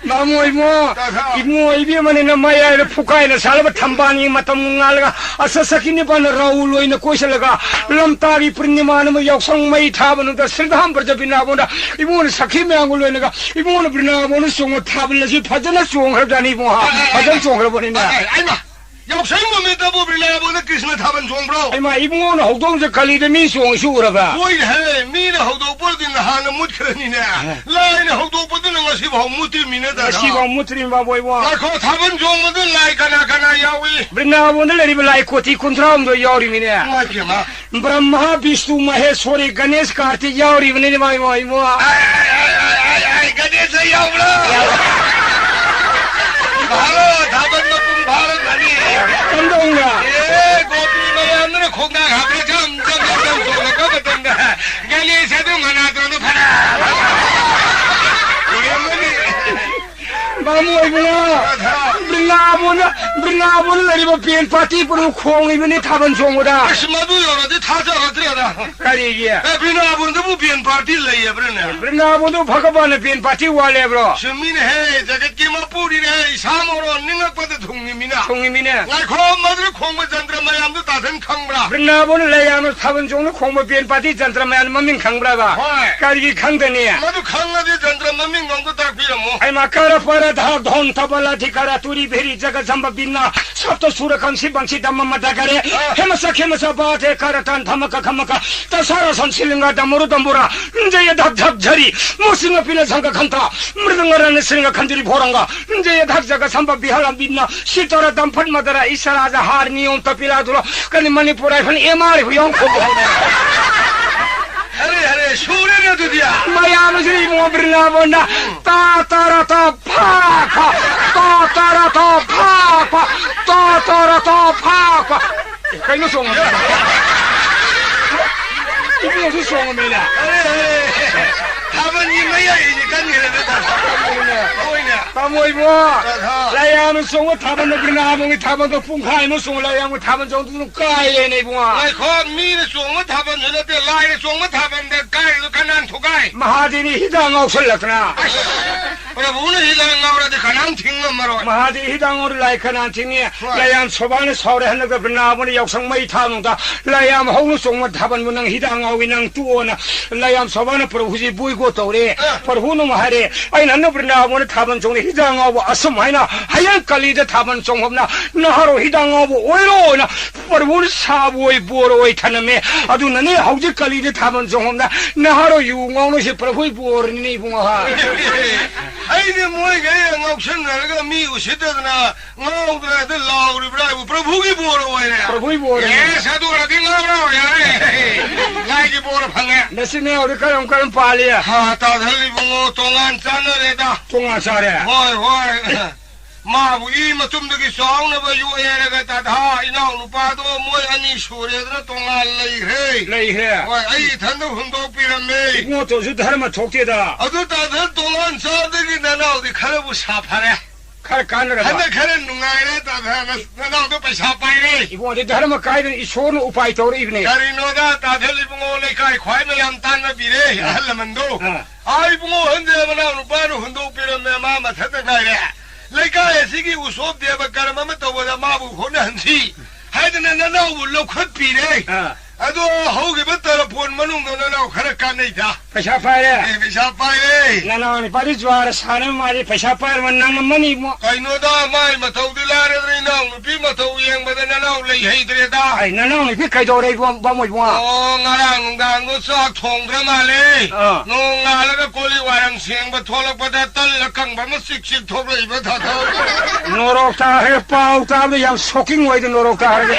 मामो इमो इबे मने न माया रे फुकाय न साल थंबानी मतम ngalga asasakini pan raul ina koisalaga lamtari purnima न यौसंग मई था बनु द श्रीधाम पर जबिना बोंदा इमोन सखी में अंगुल लेनेगा इमोन बिना बोन सोंग था बन लसी भजन सोंग हर जानी मोहा भजन सोंग बोनी ना आइमा यौसंग में तब बिना बोन कृष्ण था बन सोंग ब्रो आइमा इमोन हौदों से कली दे मी सोंग शुरबा कोई है मी ने हौदों पर दिन हान मुत करनी ने लाई ने हौदों पर दिन ngasi भाव मुत्री मिने दा ngasi भाव मुत्री बा बोई बो लाखो था बन सोंग मद लाई कना यावी बिना बोन लेरी लाई कोती कुंत्राम दो यारी मिने ब्रह्मा विष्णु महेश्वरी गणेश कार्तिक यावरी बने माई माई मो गणेश यावरा भालो धाबन में तुम भालो गनी कंदोंगा ए गोपी में अंदर खोंगा घाबरे जम सोगा कब तंगा गणेश तो मना तो फरा बामो इबना ब्रिंगाबोन लरिबो पेन पार्टी पर खोंग इबने थाबन सोंगोदा मधु योरदि थाजा रद्रेदा करिगे ए ब्रिंगाबोन तो पेन पार्टी लइए ब्रिंगाबोन तो भगवान पेन पार्टी वाले ब्रो सुमिन है जगत की मपूरी रे सामोरो निंगक पद थुंगी मिना लाखो मधु खोंग जंत्र मयाम तो ताथन खंगब्रा ब्रिंगाबोन लयाम थाबन सोंग खोंग पेन पार्टी जंत्र मयाम ममिंग खंगब्रा बा करिगे खंगदने मधु खंगदि जंत्र ममिंग गंग ताकबिरमो आई माकर पर धा धन तबला ठिकारा तुरी भेरी जगत जम्ब बिन्ना सप्त सुर कंसी बंसी दम्म मदा करे हेमसा बाथे करतन धमक खमक तसारा संसिलिंगा दमरु दम्बुरा जय धक धक झरी मुसिंग पिले संग खंता मृदंग रन सिंग खंजरी भोरंगा जय धक जग संब बिहला बिन्ना सितर दमफट मदरा ईशराज हार नियम तपिला दुलो कनि मणिपुर फन एमार हुयं खो अरे 修的那对的。妈呀，那是我不是那么那，哒哒啦哒啪啪，哒哒啦哒啪啪，哒哒啦哒啪啪，跟你说嘛，你不也是说我没了？他们你们也已经跟你了，他们一波，来呀，们送我他们那不是那么他们都分开，们送来呀，我他们就这种改耶那波啊。来看你的送我他们那的来的送我他们的改都看难涂改。马哈迪你一张熬出来了，我说不能一张熬了的看难听了嘛咯。马哈迪一张熬的来看难听呢，来呀，说白了吵的那个不是那么的要上没他们的，来呀，后头送我他们不能一张熬，能多呢，来呀，说白了不如是不会过走的，不如那么还的，哎，那不是那么的他们中的。Hidang awo asam na hayan kalida taban songhom na naharo hidang awo oiro na parwur saboi boroi thaname adu nane hauji kalida taban songhom na naharo yu ngong se parwoi bor ni bunga ha ai ni moi ge ngok chen na ga mi u se da na ngok da de lao ri bra bu prabhu ki bor oi na parwoi bor ye sa du ra ding la bra ya lai ki bor phang na sine or karam pali ha ta dhali bu tongan chan re da tongan sa re hoi ma bu I ma tum de ki song na ba yu e ga ta tha ina nu pa do moi ani shu re da tongan lei he hoi ai than do hun do pi ram me ngo to su dharma thokte da adu ta de tongan sa de ki na na di khara bu sa pha re khar kan ra hana khara nu ngai re ta na na do pa sa pai re ibo de dharma kai de ishor nu upai to ri ne kari no da ta de li bu ngo le kai khwai me lam tan na bi re al man do ai bu ngo han de ma na nu pa nu hun do pi ram me ma tha de ngai re le kai si ki u so de ba kar ma to ba ma bu ho na han si hai de na na bu lo khat pi re ado ho ge ba ta phone manung na na khara kan nei da pasha pai re pasha pai re na na ni pari jwar sane mari pasha pai man nang mani mo kai no da mai ma thau de la re na nu pi ma thau yeng ba na na le hei de da ai na na ni pi kai do re ba mo mo哦，我让当我说痛的嘛嘞，我那个锅里晚上先把拖了把它炖了，刚把我洗拖了一把它头。 norok ta he pau ta de yang shocking way de norok ta he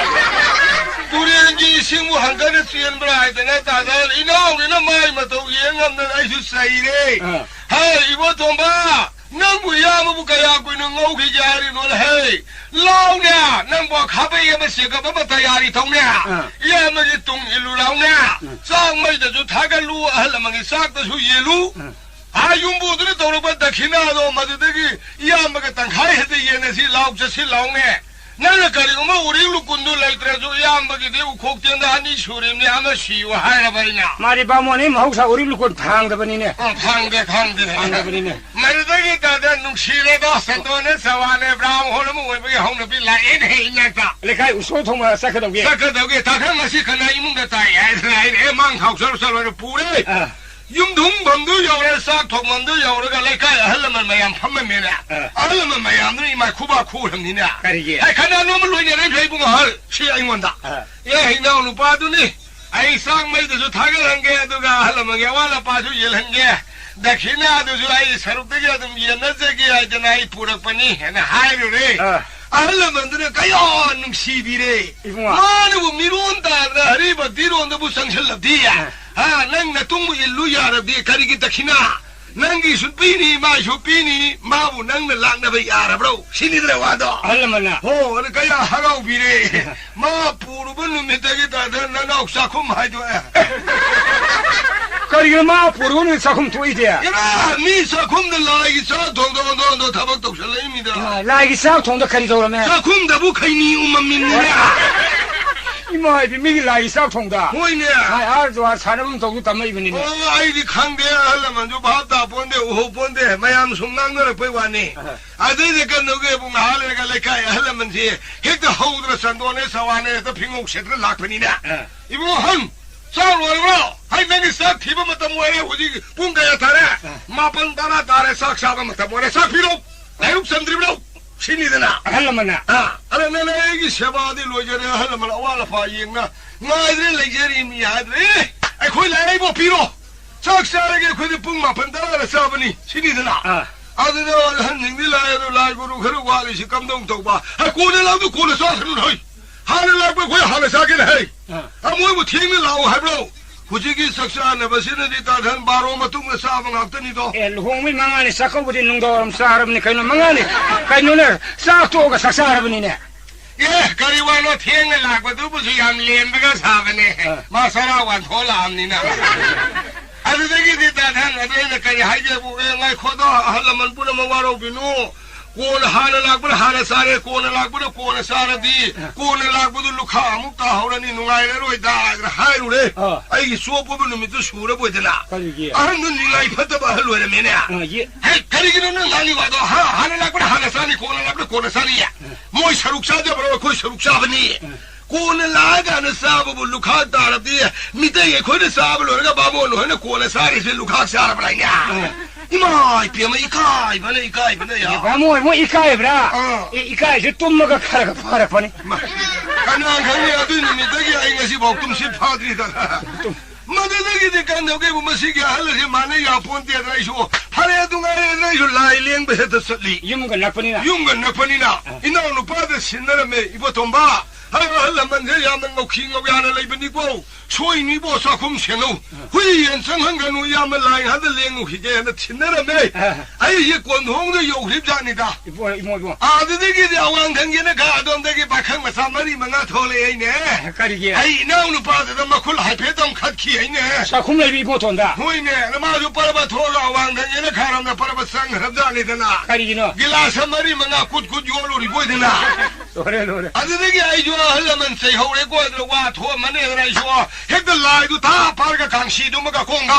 杜连基新我很跟着先不来的那大家，一闹的那买嘛都严俺们爱去谁嘞？嗨，我同吧。 能不要么不该呀？归能我去家里弄了嘿，老呢，能不咖啡也没写个不在家里通呢？也没是东一路老呢，上没的就他个路啊，那么给上的出野路，啊，用不着到了把得去那多嘛，就这个也没个等开的也那是老这是老呢。 那个家里我们屋里路滚都来得就样不给的我空间的你处理你俺们需要害了吧你？Mari ba mo ni mau sa uri lu kon thang da bani ne. Thang de thang da bani ne. Mari da ki da da nung shi le da san do ne sa wa ne bra ho le mo we bi hong ne bi la in he nya ta. Le kai uso thong ma sa ka do ge. Sa ka do ge ta kha ma si ka na i mung da ta ai lai ne mang khau sa sa le pu le. Yung thung bam do yo le sa thong man do yo le ka le kai hal man ma yam pham me ne. Al man ma yam ni ma khu ba khu tham ni na. Hai ka na no ma loi ne le phei bu hal shi ai ngon da. Ye hi na nu pa du ni. Ai sang mai de su tha ga lang ge du ga hal ma ge wa la pa su ye lang ge. Dakhina du su ai saruk de ge dum ye na ze ge ai jana ai purak pani na hai ru re. Al man de ka yo nung si bi re. Ma nu mi ron da na ri ba di ron da bu sang chal di ya. Ha nang na tung mu ye lu ya ra di kari ki dakhina. Nangi su pini ma su pini ma bu nang na lang na ba ya ra bro. Sini de wa do. Al man na. Ho na ka ya ha ga bi re. Ma puru bu nu mi ta ki ta na na sa khum hai do. Kari ma puru ni sa khum tui de. Ya mi sa khum de la gi sa thong do ta ba tok sala mi da. La gi sa thong da kari do me. Sa khum da bu khai ni um min ne. Imai bi mi la gi sa thong da. Hoi ne. Hai ar jo ar sanam do ta mai bi ni. Oh ai di khang de ala man jo ba ta pon de ho pon de mayam sum nang na pe wa ni. A de de kan no ge bu ma le ga le kai ala man ji. Hek de ho de san do ne sa wa ne de ping ong set de lak pe ni na. I bu han. Sa lo lo. Hai ne ni sa thi ba ma ta mo re ho ji pung ga ya ta re. Ma pan ta na ta re sa sa ba ma ta mo re sa phi lo. Ai uk san dri lo. Sini de na. Al man na. Ala ne ne gi se ba di lo je re ala ma wa la fa yin na. Ngai de le je ri mi ya de. Ai khoi lai bo pi lo. Sak sa re ge khoi de pung ma pan ta ra sa ba ni. Sini de na. A de de han ning di lai do lai go ru kharu wa li si kam dong to ba. Ha ko de la do ko le sa khru hoi. Ha le la ba khoi ha le sa ke le hei. A mo bu thing le la hai bro. 후지기 석사는 버시는데 다른 바로 마뚱을 싸방 앞더니도 루홍미 망하니 싹거부디 농도럼 싸르브니 가이노 망하니 가이노네 싹도가 싹싸르브니네 예 가리와노 탱을 나고도 무슨 얌렘베가 사바네 마사라 완토람니나 아주 되게 다른 어디에 가리 하이제부 에 코도 할라만 뿌려만 와로 비누 कोन हाल लागबुर हाल सारे कोन लागबुर कोन सारदी कोन लागबुर लुखा अमुका हौरनी नुगाइरे रोइदा हाय रुरे आइगी सोपोबु नुमितु सुरे बोइदना अहनु निलाई फतबा हलुरे मेने हे करिगिनो न लाली वादो हाल लागबुर हाल सानी कोन लागबुर कोन सारिया मोय सरुक्षा जे बरो कोई सरुक्षा बनी कोन लागा न साबु लुखा दारदी मिते ये कोन साबु लोरगा बाबो नो कोन सारी से लुखा सार बलाइया 이마 이피마 이카이 바네 야 뭐 이카이브라 이카이 tum마가 카라가 파라 파니 가난 가니 아두니 미데기 아이가시 복tum시 파드리다 마데데기 간데게 보마시기 할레 마네 야 폰티아라이쇼 파레 둥아레 라이쇼 라이링 베헤드 설리 юм가 낙파니나 이나노 파데 신나메 이보 돈바 할라 만데 야만 거 킹고 야나 레이브니고 소인이 보사 공세노 후이엔 성한가노 야만 라인 하데 랭고 히게나 친나메 아이 이 권홍도 요립자니다 이모 아드데기 야왕 간게나 가돈데기 바캉 마사마리 망아 톨레이네 까리게 아이 나오노 파데 마쿨 하이페동 칸키이네 사쿰레비 이모 돈다 후이네 나마주 파라바 톨라 왕 간게나 카람나 파라바 상럽자니드나 까리기노 길라사 마리 망아 굿굿 요로리 보이드나 노래 아드데기 아이조 할라만 세호레 고드로 와 토마네 라이쇼 헤드 라이도 다 파르가 강시도 뭐가 공강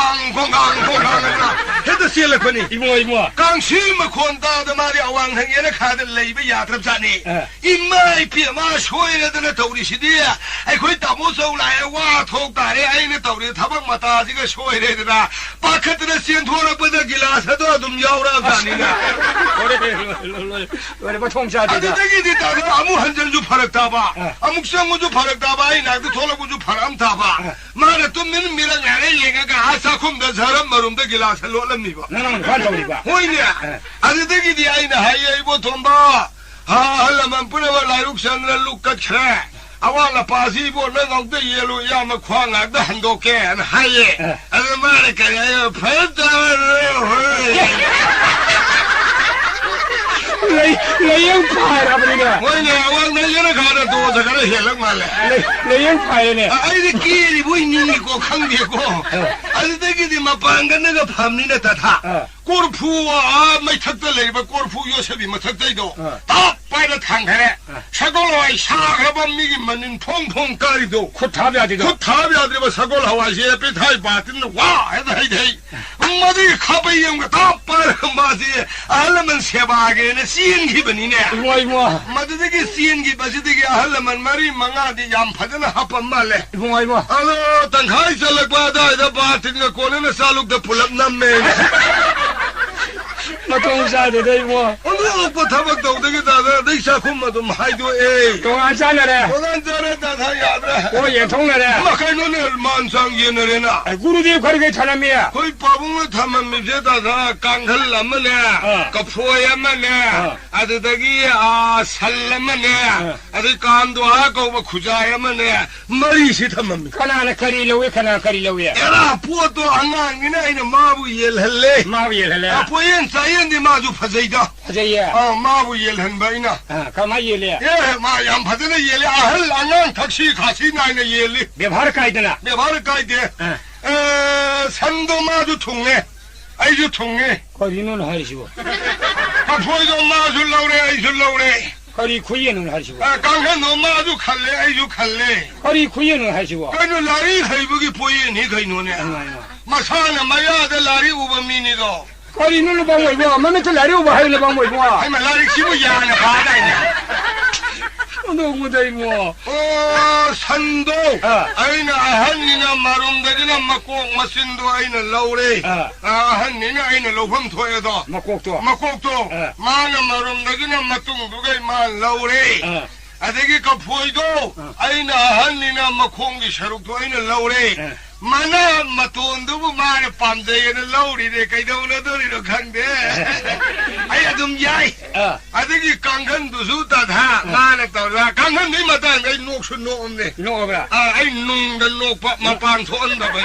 헤드 실레코니 이모 강시마 콘다도 말이 왕행에는 카드 레이베 야트랍자니 임마이 피마 쇼이레드네 더우리시디야 아이 거기 다 모서울라에 와 톡다레 아이네 더우리 타박 마다 지가 쇼이레드라 바카드네 센토라 버더 길라사도 좀 야우라자니나 노래 뭐 통자되다 아드데기 디다가 아무 한전주 파락다바 아묵상무주 파락다바 아이 나도 돌아구주 파람다바 말에 또 미는 미랑야네 얘가 아사콤다 사람 마름다 길라사 로람니바 나는 관통이바 호이냐 아드데기 디 아이나 하이에이보 돈바 할라만 뿌려봐 라이룩산을 룩같게 아와라 파시보 내가도 예로 야마 광아도 한도케 하이에 아드 말에 그래요 레이영 파이라 버리가 호이냐 왕내려는 가는 도저가를 헬락 말래 레이영 파이네 아이디 끼리 보이니고 강대고 아드데기디 마빵가 내가 밤니네 다타 골프와 마이 탁달레이바 골프 요셉이 뭐 탁달이도 딱 빠이라 탕카레 사골하와이 사그라밤 미기 맞는 퐁퐁 까리도 코타비아디도 코타비아디바 사골하와이 예삐 타이 바틴 와 해다 해이 엄마들이 카바이 형가 딱 빠이라 마지 알라만 세바게네 시엔기번이네 이모 마드데기 시엔기 바시데기 알라만 마리 망아디 얌파드나 하판 말레 이모 알로 땅카이 살락바다 이다 바틴가 코네나 살룩다 풀랍 남메 마통자되다 이모 오늘 오빠 타박도 되겠다 넥사 콤마도 마이도 에이 동안자네래 오난자네 다야드라 오예 통네래 마카이노네 만상기네레나 구루디 거리게 차남이야 거의 바봉을 타면 미제다다 깡클라마네 거포야마네 아드다기 살라마네 아드 깐도하고 구자야마네 머리시 타면 카나나 거리로we 카나 거리로we 에라 포도 안나기네 이네 마부 일할래 마부 일할래 포엔 사이엔디 마주 파제이다 파제야 마부 일한바이나 가마 일해 예 마양 파제네 일해 아할 안난 택시 가시 나이네 일리 ବ୍ୟବହାର 까이드나 ବ୍ୟବହାର 까이데 산도 마주 통네 아이주 통네 거리는 하시고 포도 마주 라우레 아이주 라우레 거리 구이에는 하시고 강한 너 마주 칼레 아이주 칼레 거리 구이에는 하시고 그래도 라리 해보기 보이니 거의 노네 마사나 마야데 라리 우범미니도 거리 눈을 보고 이거 마메트 라리 오버 하이를 보고 이거 아이마 라리 기부 야나 바다이냐 너무 이모 산도 아이나 아한니나 마rum데기나 막곡 마신도 아이나 라우레 아한니나 아이나 로범 토에도 막곡도 마나 마rum데기나 마뚱두가 마 라우레 아데기 그 보이도 아이나 아한니나 막콩기 샤룩도 아이나 라우레 mana matundu mana pandai na lauri de kai da una dori ro khande ai adum jai adigi kanghan du su ta tha mana to ra kanghan ni ma ta ngai nok su no om ne no bra ai nung da no pa ma pan thon da ba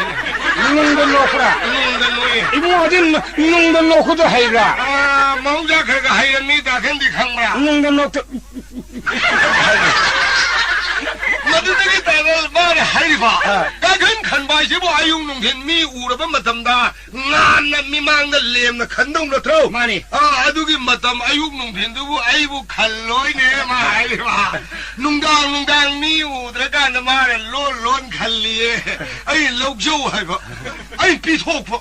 nung da no bra nung da no ibu adin nung da no khu da hai bra mau ja kha ga hai mi ta khen di khang bra nung da no madudagi tagal mana hai ba ka khan khan bai se bo ayung nung thin mi u ra ba matam da ngan na mi mang na lem na khan dong na tho mani adugi matam ayuk nung thin du bu ai bu khal loi ne ma hai ba nung dang mi u tra ka na ma lon khal li ai lok jo hai ba ai pi thok ba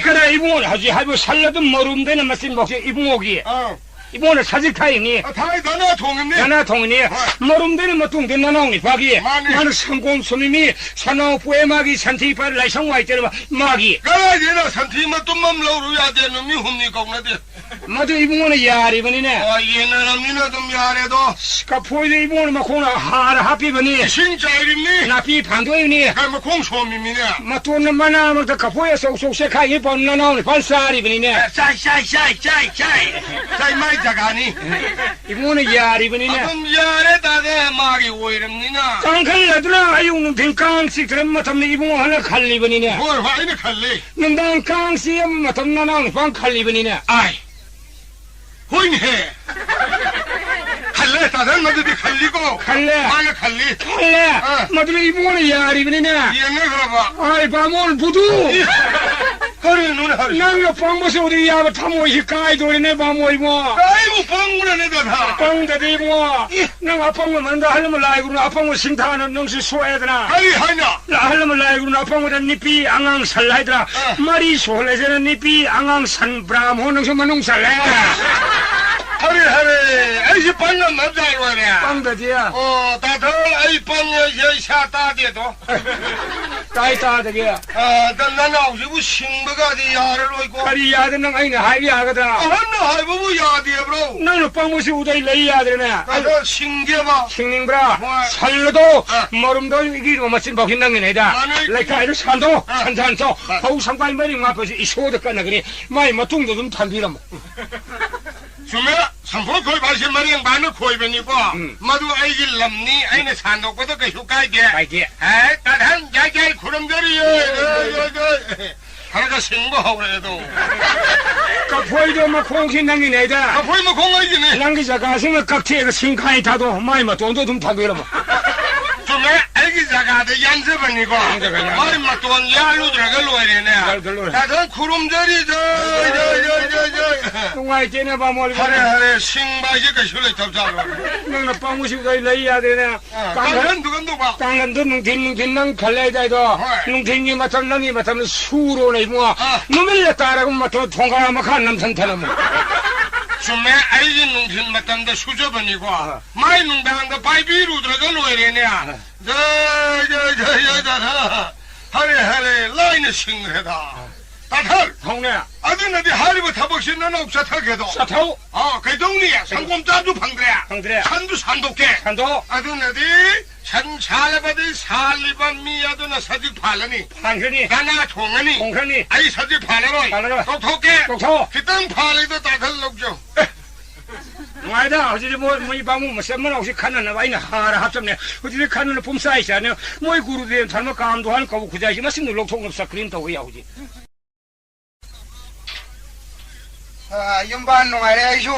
그래 이봉은 하지 하고 살라도 모름 되는 맛인 먹지 이봉옥이 이봉은 사직 타이니 타이 다나 통했네 하나 통이니 모름 되는 뭐통 된나 나오니 박이 나는 성공 소님이 산호 부에마기 산티파를 라이성 와 있잖아 마기 그래 얘는 산티만 좀만 러루야 되는 미 홈니 겁나데 맞아 이봉은 야리버니네 얘는 미나 좀 야래도 스카포이드 이봉은 막 코나 하라 하피버니 진짜 이름니 나피 반도이니 그럼 공소미미네 마토는 만나 막 카포에 속속 세카이 번나 나오니 발사리버니네 짜이 마이 자가니 이봉은 야리버니네 좀 야래다게 마기 오이름니나 깡칼라드라 아용는 빈깡씩 들은 탐네 이봉은 하나 칼리버니네 뭘 화이네 칼리 능당 깡씩 탐나 나오니 방 칼리버니네 아이 호인해 칼레 다들 너희들이 칼리고 칼레 마가 칼리 칼레 마들이 이봉은 야리버니네 얘네 그러봐 아이 바몬 부두 허리 눈에 허리 나가 방모시 어디 야바 타모이 까이도리네 바모 이모 아이고 방문에 내가 다 방대디 이모 나 아팡모 만다 하려면 라이구는 아팡모 신타는 능시 소해드나 아이 하냐 하려면 라이구는 아팡모는 니피 앙앙 살라이드라 말이 소래제는 니피 앙앙 산브라모 능시 만웅 살래 허리 아이씨 방금 남자로 와냐 방대디야 다들 아이 방에 샤따디도 까이따되게 난 아우시부 싱버가 디 야를 놓고 아리 야드는 아이네 하이 야거든 한나 하이부부 야디에 브로 나는 방모시 우다이 레이 야드네 아저 싱게마 싱닝브라 살려도 머름도 이기로 마친 버긴당긴 애다 레카이를 산도 산산소 하우 상관이 머리 앞에서 이 소득 끝나그니 마이 마퉁도 좀 탄비람 주메 상품 거의 발신 말이 많은 거이변이고 마도 아이기 람니 아이네 산도고도 그 효과이게 아이게 에이 따단 야야이 구름들이 하나가 생보하고 그래도 까포이도 막 공신당긴 애다 앞으로 뭐 공화이기네 랑기자 가슴을 깍지에서 신카이 타도 마이 마 돈도 좀 탄비람 주메 아이기 자가도 연습은이고 마이 마돈 야루 들어가 로이네 따단 구름들이 동아이 쟤네 봐 머리 하래 싱바지 그 술래 잡자로 너는 방무시가 레이야 되네 깡은 누군도 봐 깡은도 뭉틴 갈래다이도 뭉틴이 마탐 남이 마탐 수로네 뭐 놈을 따라고 마탐 통과 막 한 남산타는 주메 아이지 농신 맞단다 수저번이고 마이 농당한다 바이비로 들어가 로이네야 하래 라인의 싱해다 다탈 통네 아들나디 하리부 타복신 나는 없사타게도 사타오 그 동네야 상공자주 방드래야 방드래 산도 산독게 산도 아들나디 산살바디 살리반 미야도나 사직 팔라니 방현이 나나 통하니 공현이 아이 사직 팔라로 똑똑게 똑똑 그땅 팔리도 다탈 녹죠 와이다 어디 뭐이 방무 뭐 셈만 없이 가는 와이나 하라 합점네 어디 가는 봄사이잖아요 뭐이 구루들 잘못 감도 하는 거고 그자지 마신 놀록통 없어 그린다고 야우지 yumban no are aisho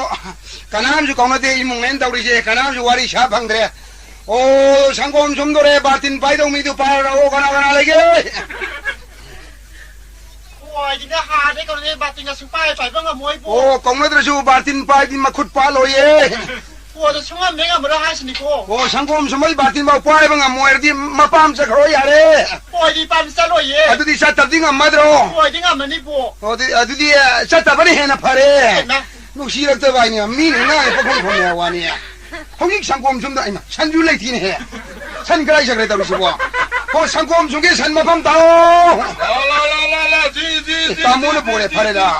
kanam ju komate imung nen tawri je kanam ju wari sha phangre o sangom sumdore batin paidong mi du par o kana lege ôi đi ra hà đấy còn đi bà tình là súng pai phải vâng à môi bố o komate ju batin pai din makhut pa lo ye ôi đó súng ăn mấy à mà đó hai xin cô o sangom sumai batin ba pai bang moer di mapam sa khro yare ôi đi ba sao rồi ye adu di sa tab ding amadro ôi đi ngắm mình đi bố o di adu di sa tab ni hena phare nè no si rak ta bai ni mi ni na pa khong khong ya wa ni hongik sangom sum da ai ma san ju lai thi ni he san krai sa krai ta lu si bo o sangom sum ge san mapam tao la ji Tamu na pore phare da.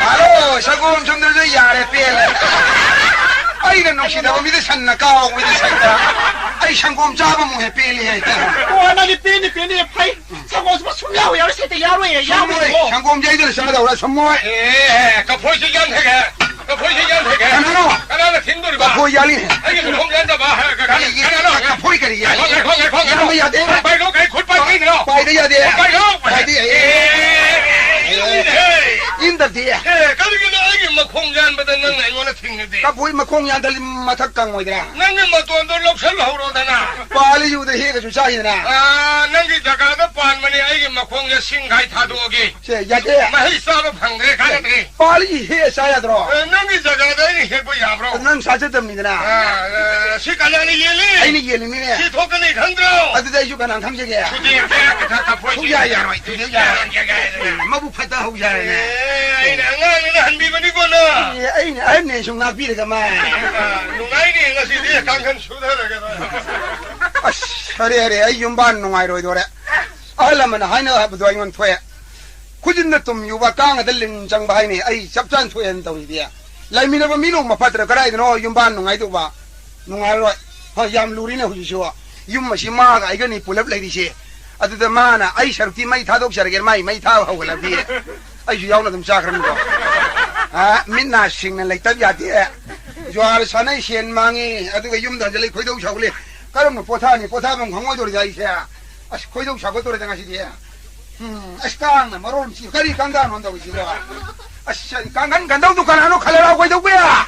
알로 사고 좀 들어서 야래 빼래 아이는 놈시다 미드 산나 까오 미드 산다 아이 상곰 잡으면 해 빼리 我那你别你拍，上我什么出苗要谁的亚瑞亚瑞 상곰 제이들 사다 오라 선모 에, 그 보시 연태게. 그 보시 연태게. 하나노 하나는 팀돌이 봐. 보이 야리 아니 그 공연자 봐. 아니 하나는 보이 그리 야 광. 야 돼. 빨리 가. 굿바이 끼는. 빨리 야 돼. 빨리 가. 빨리 인더디 에, 가르기는 아기 뭐 공연보다 넌 이거는 튕는데. 까 보이 마 공양 달리 마탁강 뭐이더라 너는 뭐 돈도 럭설 하우러다나. 빨리 유도 해가 좀 사이나 아, 너기 자가도 반만이 아기 뭐 공연 신가이 타도기. 야 돼. 마히 싸로 방대 가는데. 빨리 해 사야 들어 너기 자가도 이 해고 야브로. 난 사졌답니다 아, 시간이 예리. 아이니 예리네 시 토근이 강도. 아드다 유가난 탐색에 주디 다 보이지. 후야야 마부 파다 후야네 아이 나는 한 비번이구나. 아이니 아이네 좀 비르가 마 누나이니 것이 네 강한 수다라게다. 아래 아이 윤반 농아이로 이도래 알라면 하나 하부도 이건 토해 ku진na tum yuba kanga dalin jang bahai ni ai chapchan thoyen tawi dia lai mina ba minu ma patra karai no yumban no ngai tu ba no ngai ro ha yam luri ne hu sho yum ma shi ma ga ai ga ni pulap lai di she adu da mana ai sharti mai tha dok shar ger mai tha ha wala bi ai yaw na dum sakram ko ha minna sing na lai tab ya ti jwar sanai shen mangi adu ga yum da jale khoi dok shawle karam no potha bang khongoi dor jai she as khoi dok shago dor janga shi dia 아시강 마론 지 거리 강간 한다고 지금 아시 강간 간다고 두칸 하나 칼라라고 해도 뭐야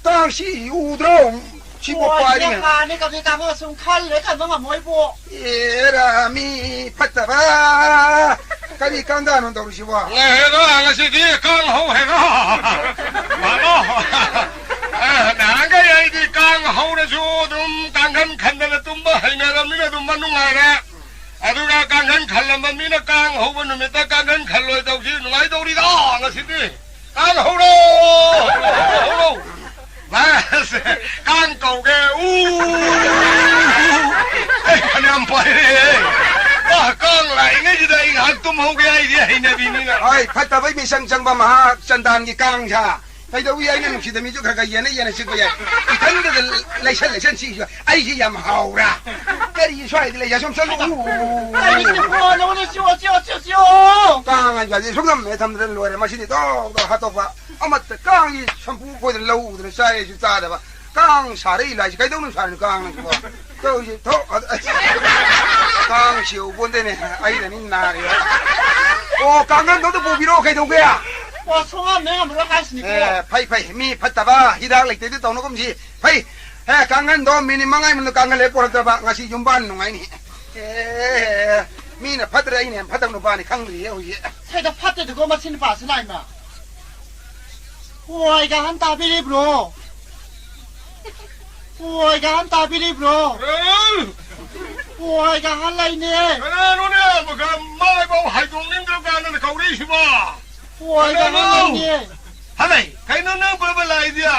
당시 우드로 ชิบควายนี่ งานนี่กับที่การเมื่อสงคันเลยกันต้องมามวยโบ เอรามีพัตตาบาก็ดีกันได้นนตัวชิบว่า เฮ้ยก็งั้นสิที่กังหูเฮ้ยก็มาเนาะ哪个人的刚好的时候，都刚刚看到了，都没还没了，没了都没弄来了。啊，都刚刚看了嘛，没了刚好不能没得刚刚看了，都是弄来都的大，我是的，刚好喽，好喽，那是刚搞的，呜，哎，那不嘞，啊，刚来我就在一下都冇个 idea， 那边那个。 ไอ้พัตตาบามีสังจังบามหาจันดานกีกังชาไอ้ตัววิญญาณนุ่งชิดมีจุกขยันยันชิบะยันอีทั้งเรื่องเลยฉันชี้ชัวไอ้ที่ยามหาวระก็ดีช่วยเลยอย่าชมฉันอู้ ไอ้ที่พ่อน้องนี่ชิวกังอย่างนี้ช่วงนั้นไม่ทำเรื่องรวยมาชิดต้องหัดตัวเอามาแต่กังยี่ชมพูคนเล่าเรื่องใช่ชุดตาเด้อกังสารีไล่ใครต้องนุ่งสารีกังนี่ว่าก็ยี่ท้อกังชิวคนเดียวเนี่ยไอ้เรื่องนี้นารีโอ้กังกันต้องปูบิโร่ใครต้องเกะ 我从来没有没有开始你过。呸！มีพัตตาบาฮิดาเล็กที่ตรงนู้นก็มีกังกันโดมินิมังไงมันกังกันเล็กกว่าตัวบ้างาสิยุมบ้านนุ่งไงนี่มีน่ะพัตตาไอ้เนี่ยพัตตาหนุ่มบ้านนี่ขังดีเอาเยอะใช่แต่พัดแต่ก็มาชินป่าสิไหนมาโอ้ยกันตาพี่รีบโรโอ้ยกันตาพี่รีบโรโอ้ยกันอะไรเนี่ย นู่นเนี่ยมันก็ไม่บอกให้ตรงนี้ก็การนั่นเขาได้ใช่ไหม โอ้ยกันอะไรเนี่ย ฮัลโหลใครนั่นเปิดเป็นไรเดีย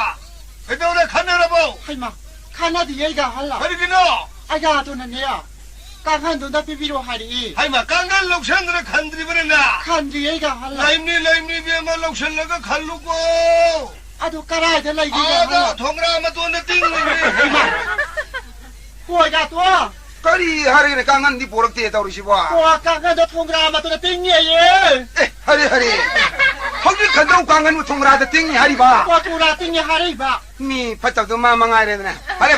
ไอ้ตัวนั้นขันอะไรบ้าง ให้มาขันน่ะดีไอ้กันฮัลโหล ใครกินอ่ะ ไอ้กันตัวนั้นเนี่ยการขันตัวนั้นพี่โรหายดี ให้มาการกันลูกฉันนั่นขันดีเป็นน่ะ ขันดีไอ้กันฮัลโหล ไล่มีเบี้ยมาลูกฉันแล้วก็ขันลูกโก้ อ่ะตัวกระไรจะไล่ดี อ้า กันฮัลโหล วทองรามาตัวนั้นติ้งเลย โอ้ยกันตัว ก็ดีฮารีเนี่ยกังกันที่ปวดเตะตัวชิบะ โอ้ยกันตัวทงรามาตัวนั้นติ้งเนี่ยเย่ ฮารีเขาจะขันต้องกังกันมุทงราจะติ้งฮารีบ้า โอ้ยตัวราติ้งเนี่ยหายบ้า มีพัตตาตัวมามังไงเลยนะฮารี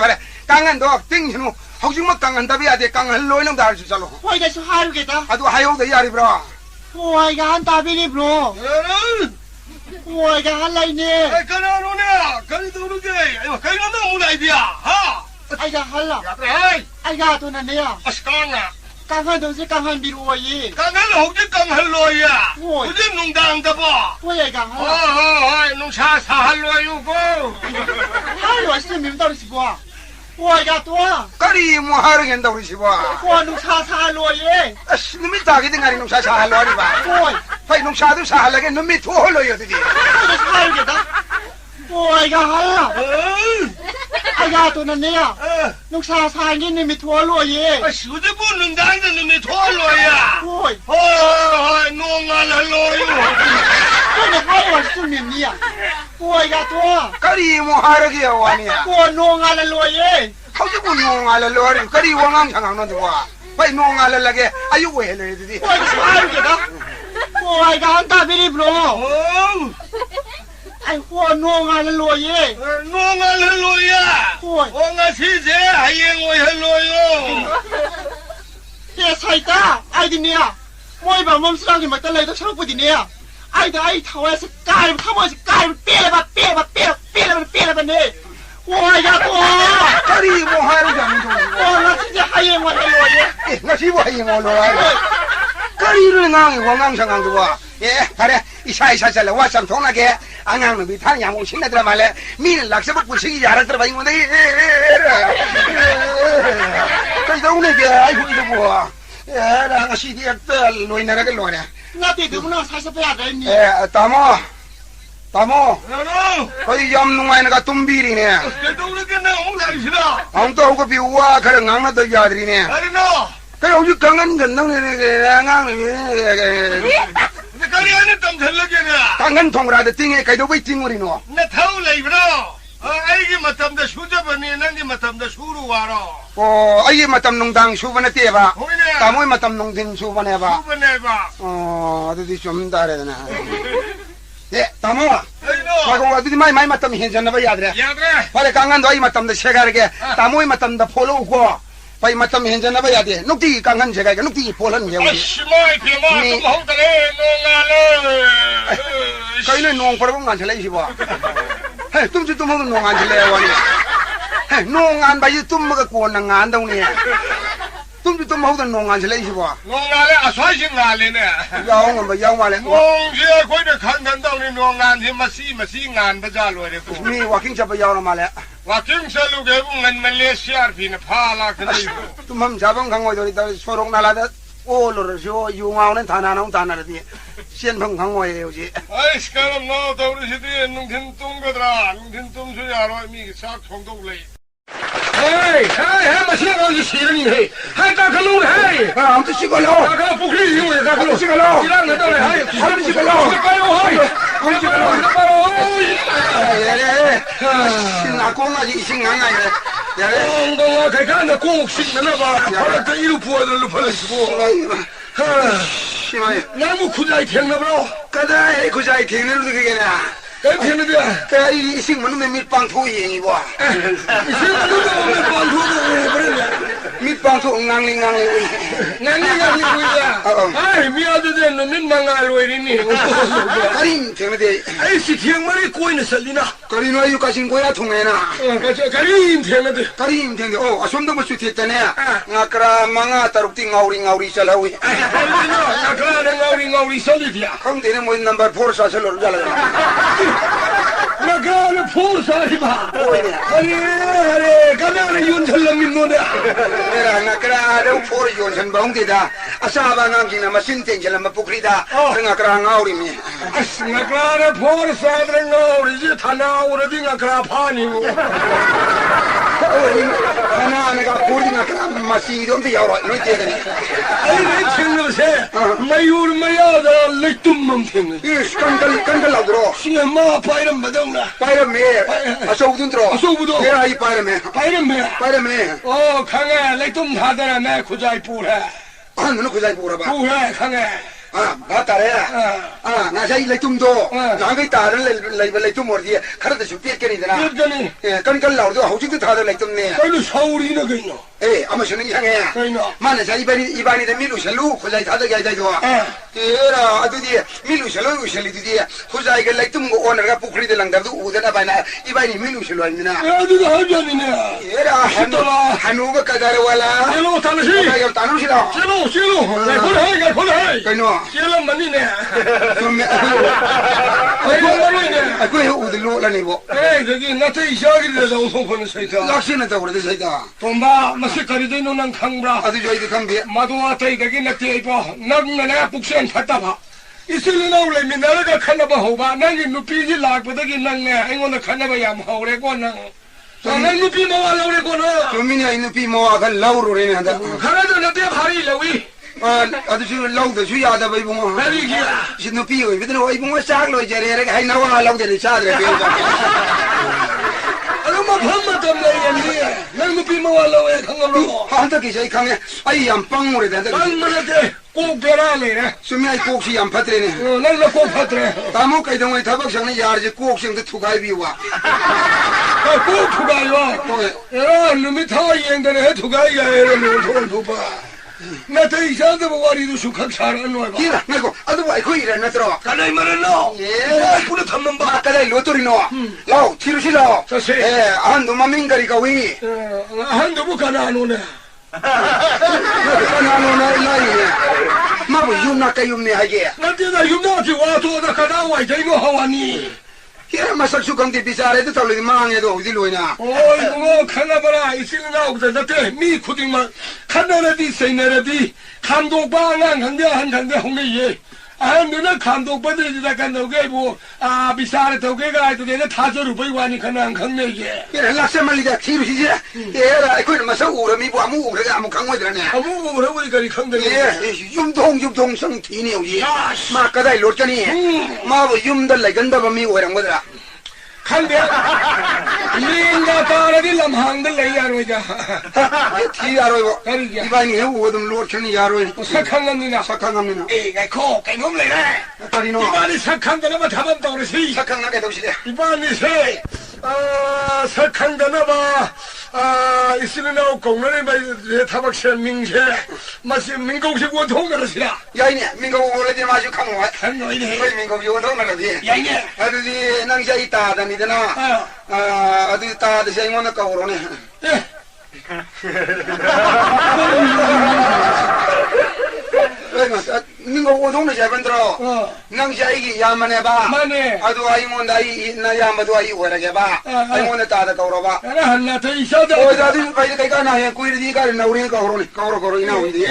กังกันตัวติ้งฉันเขาจึงมากังกันตะบีอาเดกังกันลอยน้ำตาลสุดสโล โอ้ยได้สุฮารุเกต้า อะตัวหายเอาแต่ยารีบร้า โอ้ยกันตาพี่รีบโรโอ้ยกันอะไรเนี่ย ไอ้กันนู่นเนี่ยกันตัวนู้นไงไอ้ว่ากันนั่นมูลไอเดียฮะ ไอ้กันฮัลโหล อยากได้ ไอ้กันตัวนั้นเนี่ย อัสกังอ่ะ การขันตัวสิการขันบิโรยี กันนั่นหกจะกังฮัลโหลอ่ะคุณจะนุ่งดังตะบ่ โอ้ยไอ้กันฮัลโหล โอ้ยนุ่งชาสาฮัลโหลอยู่กู ฮัลโหลสิมีมันตัวสิบัวโอ้ยกันตัว ก็ดีมูฮารีกันตัวชิบะ โอ้ยนุ่งชาซาโรยี นี่ไม่ตากินงานนุ่งชาชาลอยดีบ้า โอ้ย ไปนุ่งชาตุชาแล้วกันนุ่มไม่ทั่วเลยอยู่ที่นี่ ได้สุฮารุเกต้าโอ้ยกันฮัลโหลไอ้กันตัวนั้นเนี่ยนุ่งชาซาเงี้ยมีทั่วโรยี ไอ้สุดที่พูดนุ่งดังจะนุ่งไม่ทั่วเลยอ่ะ โอ้ย โอ้ยนุ่งอะไรลอยอยู่ ก็เนี่ยให้ว่าสุมีเนี่ยโอ้ยกันตัว ก็ดีมูฮารีกี่วันเนี่ย โอ้ยนุ่งอะไรโรยี เขาจะพูดนุ่งอะไรลอยก็ดีว่างงช่างนั่นดีกว่าไปนุ่งอะไรละแกอายุเวเลยที่นี่ โอ้ยสุฮารุเกต้าโอ้ยกันตาพี่รีบโร โอ้ ไอ้หัวนุ่งอะไรโรยี นุ่งอะไรลอยอ่ะ โอ้ย โอ้งาซีเจ้ไอ้ยังไงฮัลโหลอยู่ เฮ้ยใช่ตาไอ้ดิเนี่ยมวยแบบมันสร้างขึ้นมาแต่เลยต้องชอบกูดิเนี่ยไอ้เดี๋ยวไอ้ทวายสกายมันขโมยสกายมันเปี้ยเลยมันเปี้ยเลยมันนี่โอ้ยกันตัว ก็ดีมูฮารีกันตัว โอ้ยแล้วที่จะให้ยังไงโรยี งั้นชิบะยังงอลอยก็ดีเรื่องงานว่างงช่างตัวท่าเนี่ยอิชาเลยว่าสัมทองนะแกอ่างมันมีท่านอย่างมึงชิงนั่นตัวมาเลยมีหลักสมบัติผู้ชิงยาระตัวไปมึงได้ก็ต้องเนี่ยแกไอ้พวกนี้บัวแล้วก็สิ่งที่ตัวลอยนั่นก็ลอยเนี่ย น่าติดดูมันน่าใช้สเปรย์อะไรเนี่ย ตามอ Hello. เขายอมนุ่งไงนะก็ตุ้มบีรีเนี่ย Que tú le quieres un largo. เอาตัวก็บิวว่าเขาเรื่องงานนั่นตัวยาดีเนี่ย Ay no. ก็เอาอยู่กังกันกันนั่งเนี่ยงานเนี่ย De cariño también le quieres. กังกันทองราดติ้งไงใครดูไปติ้งวะนี่เนาะ Ne taule bro. Ay que matam de shuja bani nangi matam de shuru waro. โอ้ไอ้มาทำนงดังชูวันนี้บ้าตามวยมาทำนงดินชูวันนี้บ้า Sube neva. อ๋อดูดิชมตาเลยนะเอ๊ะตามวย Ay no. ว่าก็ดูดิไม่มาทำเห็นจันนะไปยาดเลย Ya tre. พอเลยกังกันด้วยมาทำเดชะกันแกตามวยมาทำเดโพโลกัวไปมาทำเห็นจันนะไปยาดนุกที่กังกันเชกันนุกที่โพลันเดียว Ay mai que ma tu hauta le no ngale. ใครเลยนองพระบังงานเฉลยสิบ่เฮ้ยตุ้มจุตุ้มห้องนองงานเฉลยวะนี่ 농안 바이 tum마가 고는 안 동네 tum도 하다 농안 잘 이시 봐 농안에 아사싱안이네 야옹은 뭐 야옹말에 농지에 거기에 간단다우니 농안이 마시 바자로래고 미 와킹 잡아 야옹 말에 와킹살루게 bungan Malaysia pina pala 그리고 tum함 잡은 강호들이 다 소록 날아다 오로르쇼 유마오는 다나나온 다나르디 시엔펑 강호에 오지 아이 스카람 너 더우시디 농tin 뚱거더라 농tin 뚱소야로 미 싹통도래 헤이 마시나가 시르니 헤이 하이 까칼로 헤이 아무튼 시걸로 까칼로 부크리 이용해 까칼로 시걸로 이랑 내다래 하이 하루 시걸로 까요 하이 시걸로 예예 신나 공아지 신강아지 예예 엉덩아 개간다 꼭씩 내놔봐 바닥에 이루 부어들로 버리시고 심하게 나무 구자이 탱나브로 까다이 구자이 탱내로도 그게나 탱내비야 이 식문은 밑방 토이행이 봐 이생도도 방토도 그러네 밑방 토 낭링 난리가 이거야 아이 미아드데 놈인 망알로 이리니 가림 탱내대 아이씨 탱머리 꼬이는 살리나 가리노 유가신 거야 통해나 가림 탱내대 가림 탱내 아솜도 뭐 수티했다네 나그라 망아 따룩띠 ngauri 살라위 나그라는 살리디야 강대는 뭐 넘버 4 사설로 잘라 나그라는 포르사리바 아니 가면은 윤철lâm 노네 내가 나그라는 포르 요선 방대다 아사바는 기나 마신텐절람 부크리다 나그라 ngauri 나그라는 포르사들은 ngauri 타나오르디 나그라 파니고 하나 내가 보리나 그럼 맛이 좀더 여러 이제더니 아니 내 친구세 마유르 마야다 렉tum만 템네 이 간갈 나들어 신마 파이름 마동나 파이름에 아소우든 들어 아소우도 내가 이 파이름에 파이름에 강에 렉tum 하더라 내 구자이 뿌래 너는 그자이 보라 봐 뿌래 강에 맞다래 나자이 렉tum도 나가 있다는 렉tum 어디 가르쳐 줄게 깨니잖아 그러더니 간갈 나오도 호직도 다들 렉tum네 그래도 서울이나 그이노 아마 저는 향해 그이노 만에 자 이반이데 밀루셜루 고자이 다들 가이도 era adudi milushalo ushali kuzaige lectum onerga pukri de langdardu udena bana ibani milushalo almina aduga hajanina era hanuga kadar wala chelo tanasi ya tanusila chelo khol hai kaino chelo manine tumme akoi udlu la nibo 저기 나한테 이야기를 해서 송포는 사이다 lakshina ta urde saida tomba 마시카리도 너는 강브라 adu joide kambi 마도와 타이가기 나한테 이거 나는 북선 갔다 이슬이 나올래 미나가 칸나바 호바 나기 누피지 라고다기 나네 아이고나 칸나바 얌 하오래고 나는 누피 모아 라오래고 나 tumini inu pi mo aga lauru re handa 가라도 나한테 바리 라위 adu ju lauda ju yada bai bungo 바리기야 sinu pi oi bidno oi bungo sak lo jere re hai nawa lauda ni sadre pe 아마 밤마다 내야 난 누피 모아 라오에 강가로 handa ki sai khange ai yam pangure da 밤마다 꼭 배라네 sumi ai kokshi yam patre ne 난 꼭 받래 tamu kai dong ai thabak sang ne yar je kok sing de thukai bi wa 꼭 투가요 야 놈이 다 이행되네 투가야 이러면 도봐 나한테 이상한데 뭐가리도 숙학 잘하는 거야 kira nako adu ai khoi re na tro 가나이 말했노 ye 뿌려 탐만 봐 ba kadai lo tori no lao chiru si lao Sasi. andu maming gari ka wi 한두 부 가나 안 오네 na no na lai ne ma bu yum na kayum ne hage 나한테나 유명하지 와도 나 가다 와 이제 이거 하와니 kira masak su kam de bisare de tawle mang ye do di lo na 어이 뭐 가나봐라 이슬이 나오거든 나한테 미 쿠딩만 카나라디 세이나라디 감독방한 강대 한 강대 홍대예 너는 감독받으리다 간다고 뭐 비싸게 더게가 아이도 내가 타저로 보이고 하니까 난 강내게 kira lakse mali da chiru si je era ai khoi ma sa u ra mi bu amu u ra amu khang wai da ne 아무 뭐라 보니까 이 강내게 yum dong sang thi ne uji ma kadai lo chani ma bu yum da lai gan da ba mi oi rang da 강대 링가 따라디 람항들 내야로자 thi yaro bo 가리야 ibani he u dum lo chani yaro sakhangam니나 sakang amina 에이 코 깨놈 내래 tari no 이반이 sakhan가나마 답은 떠오르시 sakang na ke do si de 이반이 세 sakhan가나마 이슬이나 공론에 타박세 민세 마치 민공식 원통가라시라 야이네 민고 오래지 마주 강와 한노이네 거기 민고 원통가라지 야이네 아들이 낭샤 있다 다니더나 어디 있다 드세 이모는 까오로네 민고 원통을 잘 만들어 낭샤 이기 야만해 봐 마네 아도 아이몬 나이 나 야마도 아이 오래게 봐 아이몬은 따다 까오로 봐 한나 더 있어도 오자도 빨리 가이가 나해 꾸이르디 가르나 우리 까오로네 까오로 이나 오이디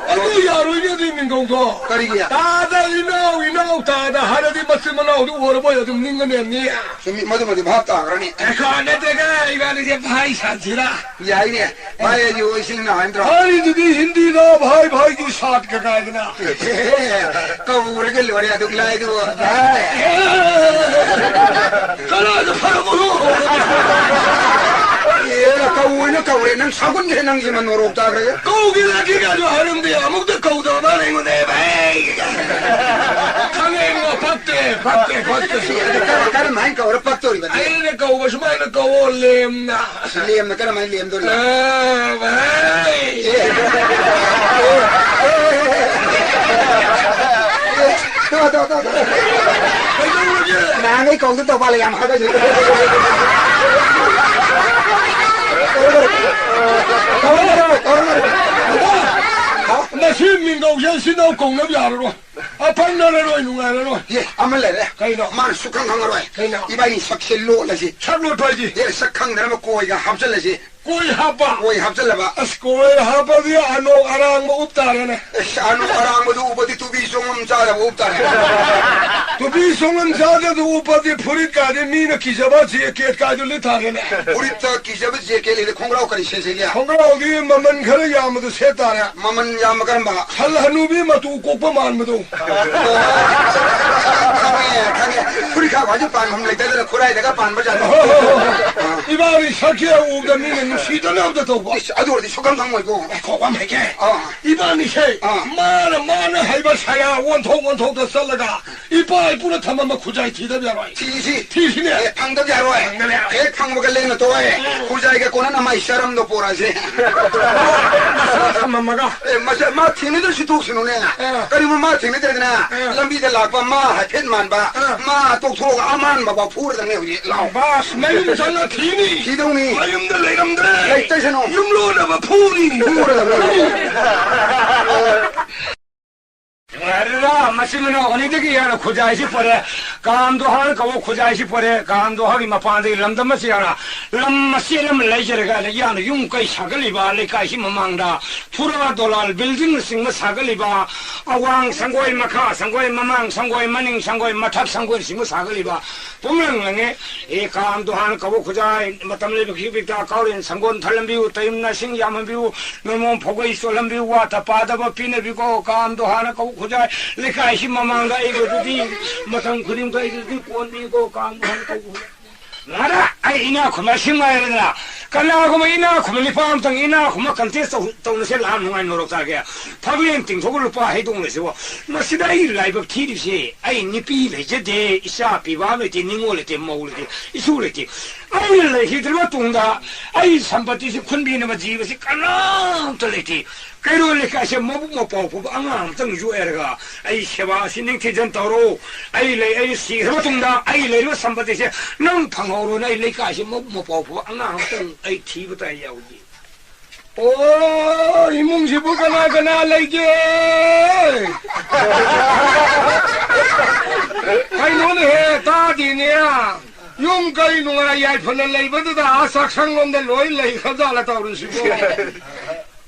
아니 야로이네 민공도 까리기야 다다 이나오 다다 하나디 맞으면아도 오르보여 좀 닝거네니 뭐도 밥다 그러니 에카네 내가 이거는 भाई 야이네 마에 요 신나 안들어 아니 저기 힌디나 भाई की साथ का गायना कबूर के लोरे दुखलाए दो कला तो फरमो ये कबूर नंग सागुन के नंग जिमन रोकता करे कौगी लगी का जो हरम दे अमुक तो कौदा मारे मुझे भाई खाने को पत्ते कर मैं कवर पत्तोरी बता अरे कौ बस मैं कौ लेमना लेम न कर मैं लेम दो भाई तो मैं कौ तो वाले हम हटा जी नसीब मिंगो ये सिनो कोंग यारो अपन नरो नुगारो ये अमल ले कइनो मान सुखंग हंगरो कइनो इबाई सक्से लो लसी छलो तोजी ये सक्खंग नरम कोइगा हबजल लसी कोई हापा कोई हबजल बा अस कोई हापा दिया अनो अरांग उपतारे ने शानु अरांग मधु उपति तुबी सोंगम चादा उपतारे तुबी सोंगम चादा तो उपति फुरी का दे मीन किजबा जे केट का जो लितारे ने फुरी त किजब जे के ले खोंगराव करी से गया खोंगराव दी ममन खरे याम तो सेतारे ममन याम करम बा हल हनुबी मतु कोप मान मदो खागे फुरी खा बाजू पान हम लेते थे खुराई देगा पान बजा इबारी सके उद मीन सीदन अब तो अदुर दी सुखंग खंग मोइको खोगम है के इबानी से मान है बस है वन थो तो चलगा इबा पूरा थम में खुजाई थी दे यार थी ने फंग दे यार ए फंग मगे लेन तो है खुजाई के कोना ना शर्म दो पोरा से मगा ए मसे मा थीने तो सितु सुनो ने करी मा थीने दे ना लंबी दे लाग मा है फेन मान बा मा तो थो अमान बाबा फूर दे ने लाओ बस मैं चलना थी नहीं थी दो नहीं ayum de leram de लेते सनो yum lo na ba phuni फूर अरे मशीन होने की यार खुजाइशी पड़े काम दो हर कबो खुजाइशी पड़े काम दो हर मपान दे लमदम से यार लम मशीन ले जरेगा यार यूं कई सागली बा ले काशी ममांगदा पूरा डॉलर बिल्डिंग सिंग सागली बा अवांग संगोई मखा संगोई ममांग संगोई मनिंग संगोई मठक संगोई सिंग सागली बा पुमरंग लंगे ए काम दो हर कबो खुजाई मतम ले बिखी बिता काउरिन संगोन थलंबिउ तइम ना सिंग यामबिउ नमो फोगई सोलंबिउ वा तपादब पिने बिको काम दो हर कबो खुजाई लेखा इसी ममांगा एक रुदी मतम खुदिम का एक रुदी कौन भी को काम हम को नारा आई इना खुमा सिंगायना कला खुमा इना खुमा लिफाम तंग इना खुमा कंटेस्ट तो नसे लाम नुंगाई नोरक ता गया फगलेन तिंग थोग रुपा है दोंग लेसे वो मसिदाई लाइव थी से आई निपी लेजे दे इसा पिवा लेते निंगो लेते मौ लेते इसु लेते आई ले हिद्रमा तुंगा आई संपत्ति से खुन भी न जीव से कना तो लेते कईरो लेका से मबु मपाउ फु अंगाम तंग जु एरगा आई सेवा सिनिंग थिजन तरो आई ले आई सी हर तुंगा आई ले रो संपत्ति से नंग फंगौरो नै लेका से मबु मपाउ फु अंगाम तंग आई थी बताई याउदी ओ इमुंग से बुकना लेगे कईनो ने ता दिनिया यूं कईनो याई फन लेबदा आसाखंगम दे लोई ले खजाला तौरुसिबो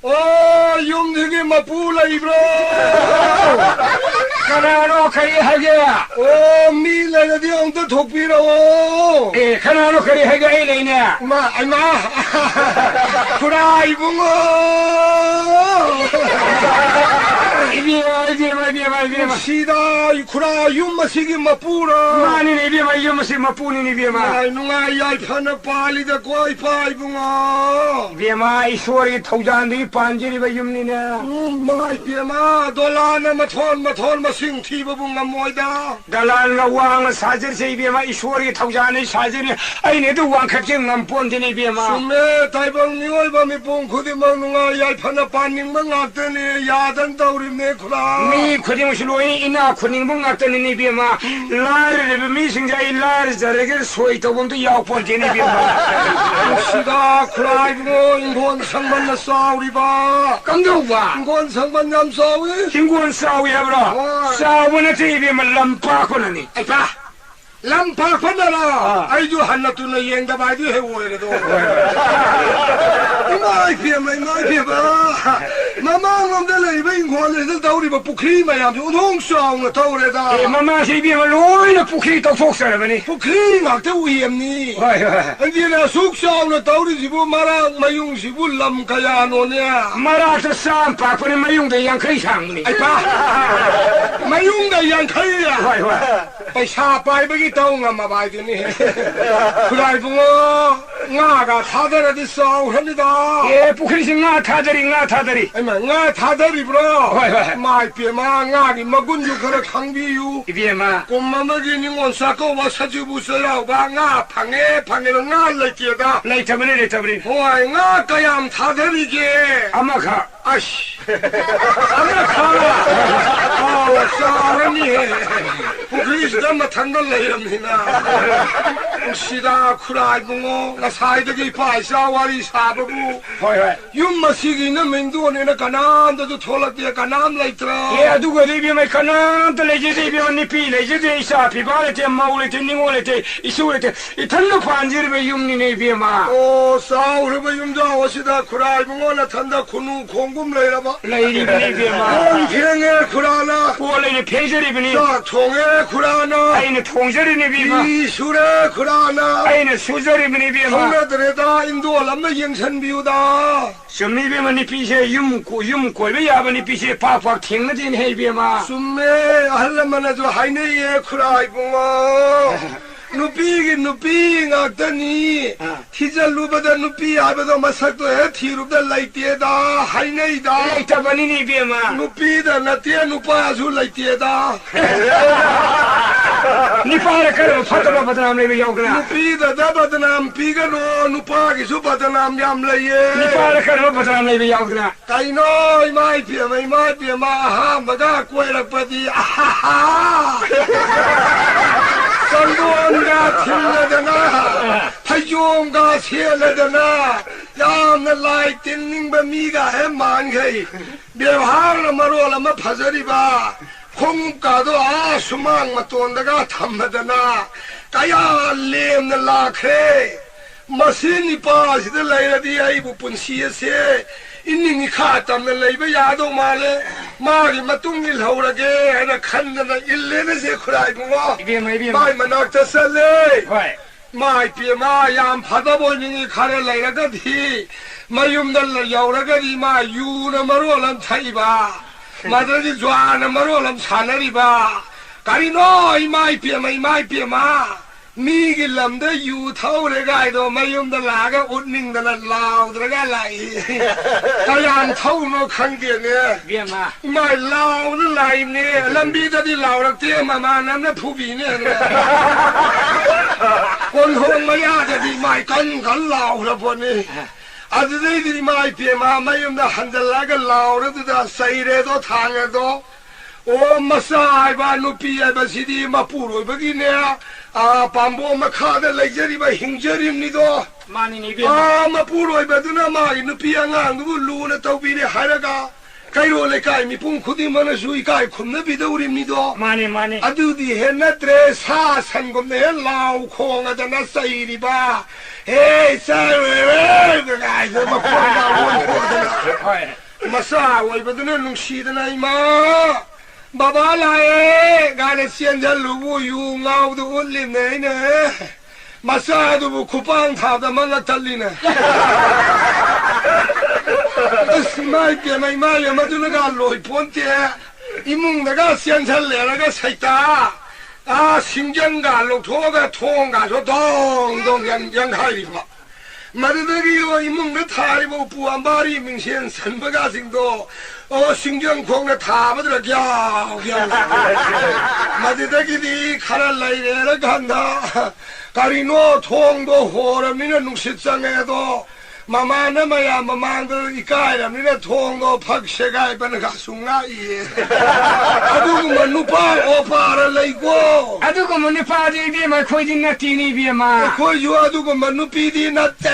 ओ यूं दिगे मपूला इब्रो कनारो खरी है गया ओ मी ले दे उन तो थोपी रहो ए कनारो खरी है गया लेने मा खुराई बुंगो इबी जे 别嘛， 西达库拉用么西个么不了。妈你那边嘛，有么事嘛不你那边嘛？哎，侬哎呀，看那巴黎的怪派不啊？别嘛，一说的头上的半截的吧，有你呢？妈别嘛，多拉那么穿么身体不俺摸的。当然了，忘了啥子这边嘛，一说的头上的啥子呢？哎，你都忘看见俺搬的那边嘛？什么？台帮你我把你帮苦的嘛，侬哎呀，看那半年么俺的呢，亚当到的那库拉。你肯定是录音，那肯定不俺的那边嘛？来了，没现在来了，这个水都我们都要搬的那边嘛？是的，库拉我应该上班的少的吧？刚到吧？应该上班那少的。经过少爷不咯？少爷那这边嘛，2把可能呢？哎爸。lampa panala ai ju hanna tu na yeng da ba ju he wo le do mai phe ba mama ngom da le ba ing ho le da dau ri ba pukri ma ya ju thong song na tau le da mama si bi ma loi na pukri tau thok sa ba ni pukri ma te uyem ni an ji na suk song na tau ri ji bu mara ma yung si bu lam ka ya no ne mara ta sam pa pa ma yung de yang khai sang ni ai pa ma yung da yang khai yaไปชาไปไปกี่ตัวงามาไปที่นี่ใครพวกงาก็ท่าเดินที่สาวเห็นด้าปุคลิสิงาท่าเดินไอ้แม่งาท่าเดินบล้อไม่เปียมางาดิมากุนอยู่กระขังบิวเปียมากุมมาเมื่อกี้นี่งอนสักว่าสัจจุบุษราบ้างาพังแล้วงาเลยเกียดาเลยทำไมโอ้ยงากยามท่าเดินเกี่ยอามาค่ะอามาค่ะอ๋อสารนี่ปุคลิสจะมาทันกันเลยนี่นะสิดาครายบุงก็สายตะกี้ฝ่ายสาวารีสาบบูยุ่มมาสิกินมินดูนี่นะกันน้ำจะทอลเตียกันน้ำเลยตราดูก็ได้เบี้ยไม่กันน้ำแต่เลยจะได้เบี้ยนี่ปีเลยจะได้สาปีบ้านเลยเมาเลยนิ่งเลยอิสุเลยอีทั้งลูกพันจีร์ไปยุ่มนี่เนี่ยเบี้ยมาโอ้สาวหรือไปยุ่มจ้าว่าสิดาครายบุงนะทันดาคุณูคงกุมเลยละบ้าเลยนี่เบี้ยมาโอ้ยเพียงครานะโอ้เลยเพียงจะได้เป็นนี่ทงครานะไอ้เนี่ยทงจะได้เนี่ยเบี้ยมาอีสุรครานะไอ้เนี่ยสุจริตมันนี่เบี้ยมาทงเดรดาอินโดลำไม่ยังฉันบิวดาสมัยเบี้ยมันนี่พิเศษยุ่มกุยไม่ยามันนี่พิเศษพักทิ้งนั่นเองให้เบี้ยมาสมัยฮัลโหลมันจะให้เนี่ยครายบุงนุปีงาตันนี่ที่จะรู้ว่านุปีอาไปต้องมาสักตัวที่รูปได้ไล่เตี้ยดาให้เนี่ยดาไอ้ทับนี่นี่เบี้ยมานุปีดานาเตี้ยนุป้าสู้ไล่เตี้ยดานี่ป้าเลยกันฟัดมาบัดนามเลยไม่ยอมกันนุปีดาบัดนามปีกันโนนุป้ากิสุบัดนามยามเลยนี่ป้าเลยกันบัดนามเลยไม่ยอมกันไก่น้อยไม่เปียมาฮะมาได้กล้วยละปฏิสังวนกาเทียนเลยนะพยุงกาเทียนเลยนะยามนั่นไล่ติงนิ่งบะมีกาให้มันเคยเดี๋ยวหางละมาโรละมาพัชริบาคงกาตัวสมังมาตัวนั้นก็ทำมาดนะกายาเลี้ยมนั่นลาเคมาสินิปาสิได้เลยละดีไอ้บุปผเสียเสียอินนี่ข้าทำนั่นเลยไม่ยาดมาเลยมาดิมาตุ้งนี่เราละเกให้นักขันนั่นอินเล่นเสียใครมึงวะไม่มันนักจะเสลยไม่เปียมายามพัดบอลนี่ข้าเลยละก็ทีมายุ่มนั่นเลยยาวละก็ดีมาอยู่นะมารู้ลำไทยบ้ามาจะจวนนะมารู้ลำชานะดีบ้าการิโน่ไม่เปียมามีกิลำได้อยู่เท่าไรก็ไอ้ตัวไม่ยุ่งตลาดก็อุดนิ่งตลาดลาวตลาดไหลตลาดเท่าโน่ขังเดียเนี่ยเบี้ยมาไม่ลาวนั่นไหลเนี่ยลำบีจะที่ลาวรักเตี้ยมานั้นนะผู้บีเนี่ยคนหงมายาจะที่ไม่กันลาวละพวกนี้อาจจะได้ที่ไม่เพียมาไม่ยุ่งแต่หันจะละกันลาวแล้วจะใส่เรื่องทางกันตัวโอ้มาสายบ้านนุปีไอ้บ้านสิดีมาปูรวยเมื่อกี้เนี่ยปั๊มโบมาฆ่าได้เลยจะรีบหิงจะริมนี่ตัวมานี่เบี้ยมาปูรวยแบบนั้นมาอินุปีงานดูลูนะตัวปีเนี่ยหายแล้วก็ใครรู้เลยใครมีปุ่งขุดมันช่วยใครคุณน่ะปีเดียวริมนี่ตัวมานี่อะดูดิเห็นนะเตรซ่าสันก็เนี่ยลาวคงอาจจะน่าใส่ดีบ้าเฮ้ยใส่เว้ยก็ไงจะมาพูดเรามาสายไว้แบบนั้นลุงชีดนายมาบ้าอะไรการเสียงจะรู้อยู่เงาดูอุ่นลิมเนี่ยมาซาดูบุคุปังท่าแต่มันละทัลลินะไม่เปลี่ยนไม่ยังมาดูนักการลอยพ้นเตี้ย 이몽내가 시안살래라가 살다 신경가 녹토가 통가 저 동동 양가리마 마르더기로 이몽내 타리보 부안바리 민신 선버가싱도 신경콩내 타버들어 갸갸 마르더기디 카랄라이레라 간다 가리노 통도 호람이는 농식장에도 마마나마야 마마들 이까이람이네 통도 박세가 이번에 가숭나 예 아두구만 누파 오빠를 레이고 아두구만 누파디 비마 코진 나티니 비마 코유 아두구만 누피디 나떼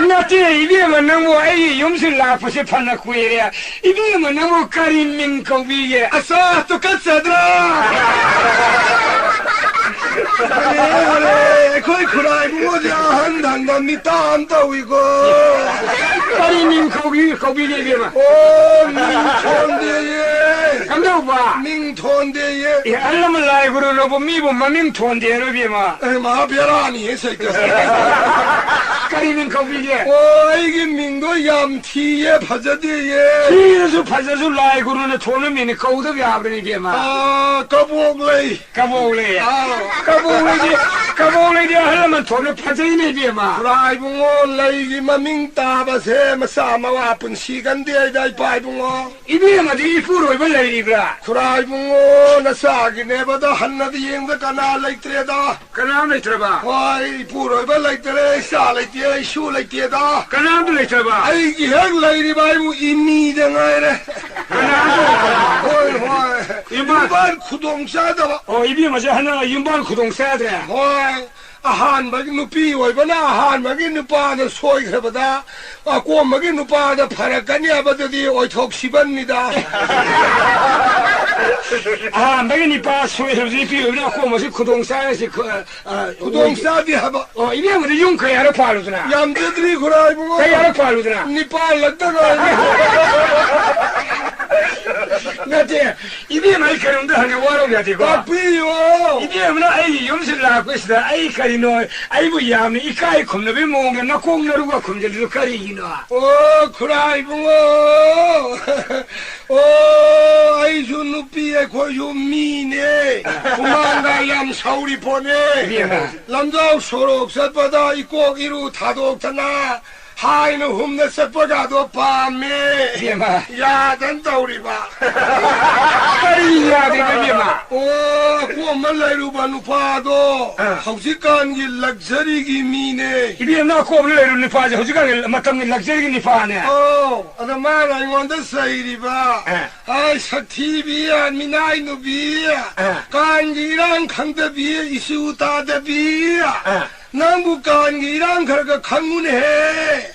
나티 이비마 너무 아이 용실 라프시 판나 구이래 이비마 너무 가린민 거비에 아싸 똑같사더라 그래 거의 그라이 뭐자 한단단 밑단 따위고 가린민 거비에 비마 오 민톤대예 감독봐 민톤대예 이 알람을 라이브로 로보 미보마 민톤대로 비마 마벼라니 새끼야 가린민 거비에 오 이게 민도 얌티에 파자대예 이래서 파자수 라이브로는 돈을 미니 거우도 비아버리니 비마 아 까보글레이 까보울래 까보글레이 까보울래 하려면 돈을 파자이네 비마 브라이붕어 레이기마 민따바세 마사마와 아픈 시간대에다 이바이붕어 이비마디 이프로 이벌레 이브라 브라이붕어 나 싸기 내보다 한나디 잉다 까나 레이트레다 까나도 들어봐 와이 부로 이벌레이트레 싸레이트레 슈레이트레다 까나도 들어봐 아이기 핵 레이리 바이붕 이미정아이레 까나도 호이 이발 구동사다 이비마지 하나 윤반 구동사들 호이 아한마기 누피 오이바나 아한마기 누파다 소이해보다 꼬마기 누파다 파라까니 아바드디 오이톡 시반니다 매게 니빠 소에서지 비우나 꼬마시 구동사에서 구동사디 하바 이비마지 용커 야로 팔로드나 얌드들이 그라이붕어 야로 팔로드나 니파 락다가 나한테 이비마이 그런데 하냐 와로야 되고 삐요 이비마나 아이 용실 나고 있어 아이 카리노 아이부 야미 이까이 컴너비 몽게 나 공너루가 컴절도 카리 이노 그라이붕어 아이수 누피에 고유 미네 구만가얌 서울이 보내 남자 소록 셋바다 이꼭 이루 다독잖아 하이는 흠내 셋바다도 밤에 비마 야 된다 우리 봐 카리야 되게 비마 꼬만 라이루바 누파도 혹시간 길 럭셔리기 미네 이비마 꼬블레로 니파지 호지가 마탐니 럭셔리 니파네 아담만 아이원데 사이리바 아이 사티비야 미나이 누비야 간기랑 강대비야 이수다대비야 남북간기랑 그렇게 강문해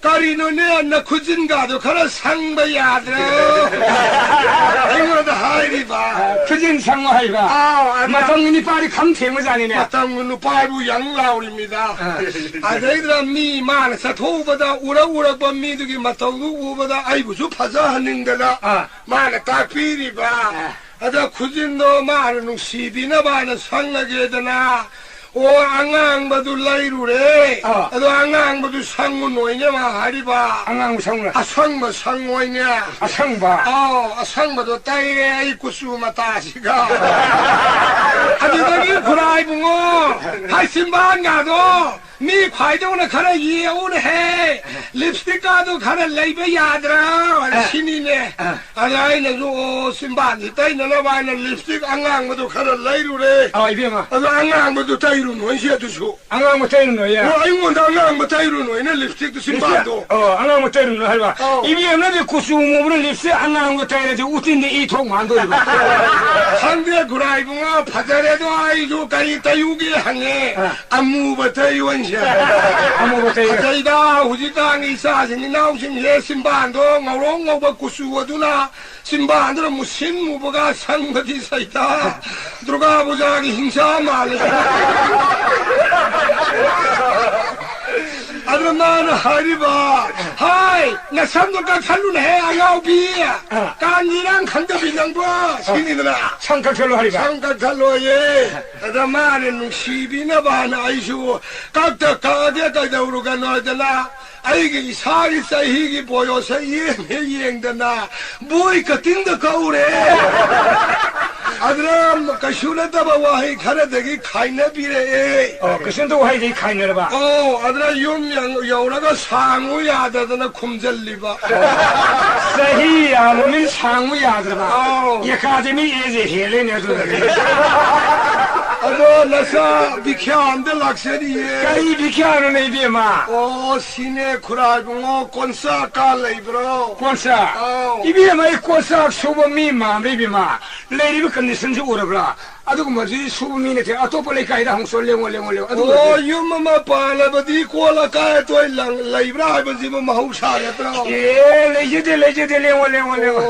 까리노네 안나 구진가도 가라 상바야들어 이거다 하이리바 그진 상화이가 마탐니 파리 감태무자니네 마땅은 바로 양라울입니다 아저희들아 미만 사토보다 우락우락바 미두기 마땅도 우보다 아이고 저 파자하는 거다 마나 딱 비리바 아다 구진도 마는 시비나 바는 상하게 되나 앙앙바도 라이루래 아도 앙앙바도 상무 노이냐마 하리바 앙앙 상무 상바 상노이냐 상바 상바도 따이래 이구수마 따시가 아주더기 구라이붕어 하신반 가도 미 과이동나 가라 이해오네 해 립스틱 가도 가라 레이베 야드라 신이네 아라이네 저 신반이 따이나 바이나 립스틱 앙앙바도 가라 레이루래 이비마 아도 앙앙바도 따이루 노이시야도 수 앙앙 못하는 노야 아이고 앙앙바 따이루 노이네 립스틱도 신반도 앙앙 못하는 노 할바 이비마 구수모브를 립스틱 앙앙 못하는 우틴데 이통 만도이고 상대 구라이붕어 바다래도 아이도 까리 따유기 하네 안무부터 이원시 아무것도 후지땅이 사신이 나오신 예 신반도 ngầu 구수어두나 신반들은 무슨 무버가 상거디 서있다 들어가 보자 행사 말이 아들 나는 하리바 하이 나 삼도가 칼루네 아야오비야 깐이랑 간접이 능보 신이들아 삼각칼로 하리바 삼각칼로에 아들 나는 시비나 바나 아이슈 각다 가게 가다 우르가 너잖아 아이기 사기 사이기 보여서 이행되나 뭐이까 띵도 거우래 아들아 가슈나다바 와이 가라되기 카이나비래 그선도 와이디 카이너라 봐 아들아 용량 여우라가 상우야다더나 쿰절리바 사히야 몸이 상우야더라 봐 예카데미 예제 헬레네도 아도 나사 비캬안데 락세리에 까이 비캬는 에비마 시내 쿠라붕어 콘사 깔레이브로 콘사 이비마 이 콘사 소범미 마메비마 레리비 컨디션 좀 오라브라 아두고 뭐지 소범미네 테 아토폴레 카이다 홍솔레 올레 유마마 팔라바디 콜라카에 토일랑 레이브라 하이버지모 마우샤야트라 레제데 레올레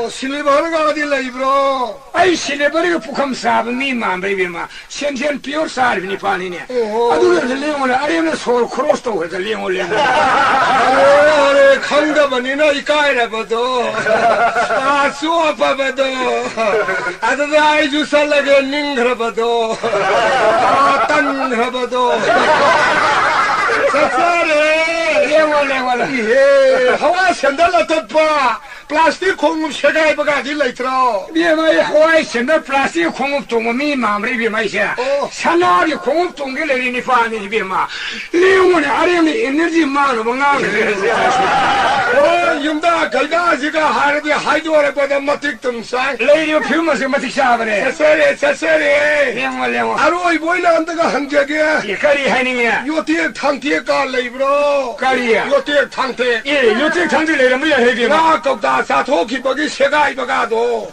실리바르가 어디 레이브로 아이 실레바르가 북함 사범미 마메비마 센센 피어 사르비니 파니네 아두고 레올레 아레는 소르 크로스토 해서 레올레 아래 강가바니나 이까이라바도 수아파바도 아드다 아이주 살라게 닝그라바도 딴그라바도 사사레 레올레 하와 샌달라 덮바 플라스틱 공급 세가이바가 딜레이트로 비마이 호아이 센더 플라스틱 공급 동미 마메비 마이샤 산나리 공급 동게레니 파니 비마 레올레 아레니 에너지 마노 망아 윤다 갈가지가 하르디 하이도레바다 마틱 tum상 레이디오 퓨마스 마틱 샤바레 사사레 레올레 아로이 보이나 안다가 한자게 예카리 하이닝이야 요티에 탕티에 깔레이브로 까리야 요티에 탕테 예 요티 탕들레라 뭐야 해비마 나 겁다 사토키버기 세가이바가도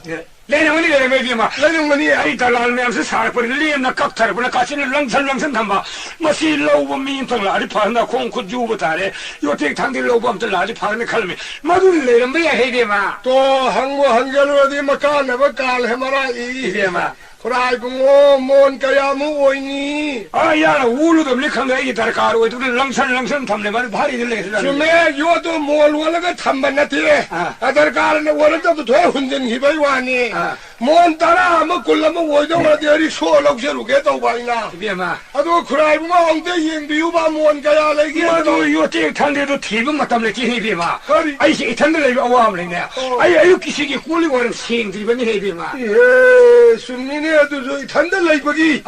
레는 레메비마 레능머니 아이 달랄면서 살버리 리엠나 깍타르브나 가시는 랑살랑선 담바 마시 로브 민통라 아리 파나 콩쿠 주부타레 요티 탕들 로브암들 아리 파네 칼미 마두 레는 뭐야 해비마 또 항모 한결 어디 마카나바 깔해마라 이비마 그라이붕어 뭔 까야무 오이니 아야 우르도 밀칸가 이기 다르카로 이들 랑살랑선 담네 말 발이 들레 주메 요도 뭘 원래가 탐반나티레 아들가르네 원래도 돼 훈전 히바이 와니 뭔 따라 뭐 굴라면 오이동을 어디 소록셔루게 또 봐이나 비마 아도 그라이붕어 엉대 잉비우바 뭔 까야 레기 마두 요티 탕데도 티브 마탐레 기히비마 허리 아이시 이탄들 레비 어와암레네 아이 기시기 꿀리고는 싱드리바니 해비마 예 순민이 아도 저 탄달레이버기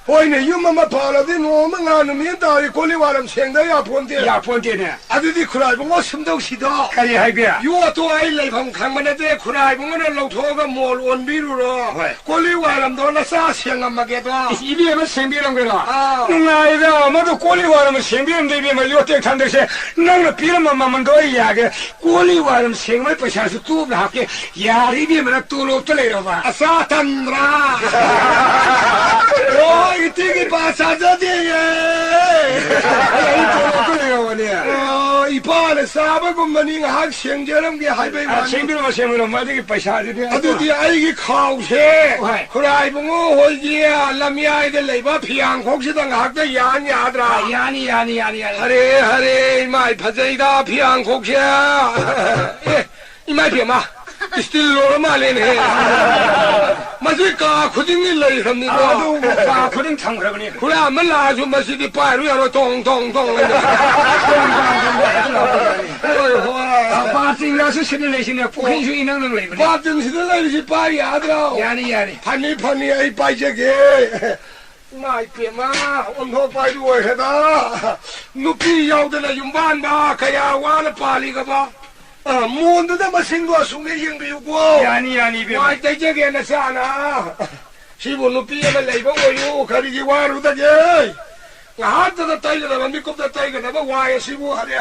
오이네 유마마 팔아디 노망아 놈이다이 콜리와람 생다야 본데 야 본데네 아드디 크라이붕어 심덕시다 카리 하이비야 유아도 아이레방 강만에데 크라이붕어는 로토가 몰 원비루로 콜리와람도 나사 생암마게도 이비에만 생비랑 거라 나이다 모두 꼴리와름 생비랑 대비면 요때 탄데세 나는 비름만 만도 이야기 꼴리와름 생물 버셔서 뚜브 할게 야리비면 뚜롭들레로 봐 아사탄드라 이티기 바사자디에 이파네 사바군만이 학생제랑 게 하이베이만 생비랑 생물은 마디기 버셔야지 아드디 아이기 카우세 크라이붕어 홀지야 라미아이들 레이바 피앙 혹시당 학대 야니아드라 야니 하레 마이 파제이다 피앙 혹시야 이마이 피마 스틸로로 말레네 마지까 쿠딩이 레이합니다 아도 가 그런 창그러니 그래 한번 나주 마시디 빠루야로 동동동 바팅라서 신내시네 포인슈 있는 레이브 바팅시들 레이시 빠리 아드라 야니 파니 아이 빠이제게 마이 피마 온호 빠이루 해다 누피 야우데나 윤반바 가야 와나 빠리가 봐 뭔데다 마신거 숨게 잉비우고 야니 비 와이 대제게 나사나 시부노 피에만 레이버 오유 가리기 와루다게 하다다 타이가다 미kop다 타이가다 와이 시부 하레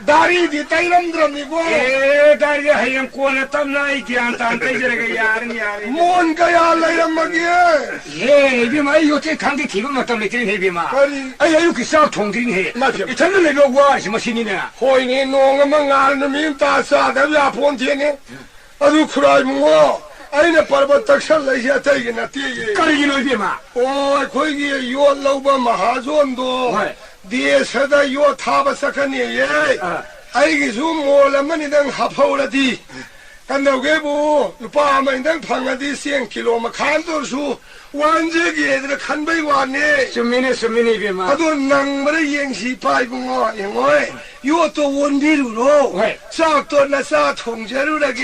다리 뒤따이 놈들었니고 다리 하얀 꼬나 땀나이 기안탄 때저래가 야르니 뭔가야 알라이란 말이야 예 비마 요때 강기 기분 맞다면 되는 해비마 아야 이렇게 싹 통드린 해 이 전는 내가 와 신이네 호이니 농어만 알는 민 따사다 야 본티네 아주 크라이 뭐 အဲ့ဒါပါဘတက်ဆက်လိုက်ရတဲ့ကနေ့တည်း ကာရီလိုပြမှာ โอ้ยခွေကြီးရောလောက်ပါမဟာဇွန်တို့ဒီစတဲ့ရောထားပါစခနေရဲ့အဲ့ဒီစုမောလမနေတဲ့ဟာဖော်လာဒီกันเดาเก็บลูป้ามันตั้งพังกันที่100 กิโลมาขันตัวสูวันเจเกตระขันไปวันนี้สมินี่ပြမှာ อะตัวนังไม่ได้ยังสีไปบุ้งอ่ะยังไงอยู่ตัววนที่รู้โลซาตัวน่ะซาถงเจรู้ละเก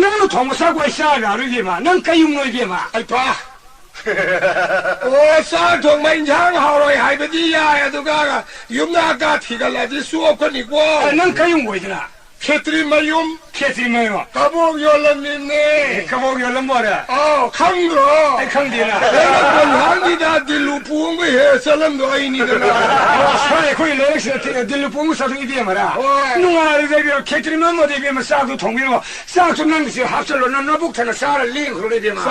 နန်းထုံမစားခွဲရှားလာလို့ပြမှာနန်းကယုံလို့ပြမှာ ไอ้ป้าโอ้ซาถงไม่ช่างหาเลยหายไปที่ยาไอ้ตัวก้ายุ่งหน้ากาที่กันละที่สู้คนอีกว่า နန်းကယုံဝေဒနာ เขตรีมายุ่ม ဖြစ်စီမဲရော กระบอกยอลนินเน่ ကဘောရလမောရ อ้าวขังเหรอ အဲ့ခန့်ဒီလား เฮ้ยคนหาดีดาดิลูปูงไม่เห็นสลัมตัวไอ้นี่กันนะ ဆွဲခွေလို့ရှိတယ်ဒီလိုပုံစံသူပြမှာလားနုံလာရတဲ့ခက်တရီမမတွေပြမှာစားသူထုံပြီးတော့စားသူနန်းစီဟာဆလောနဘုတ်ထနာစားလင်းခလို့ပြမှာ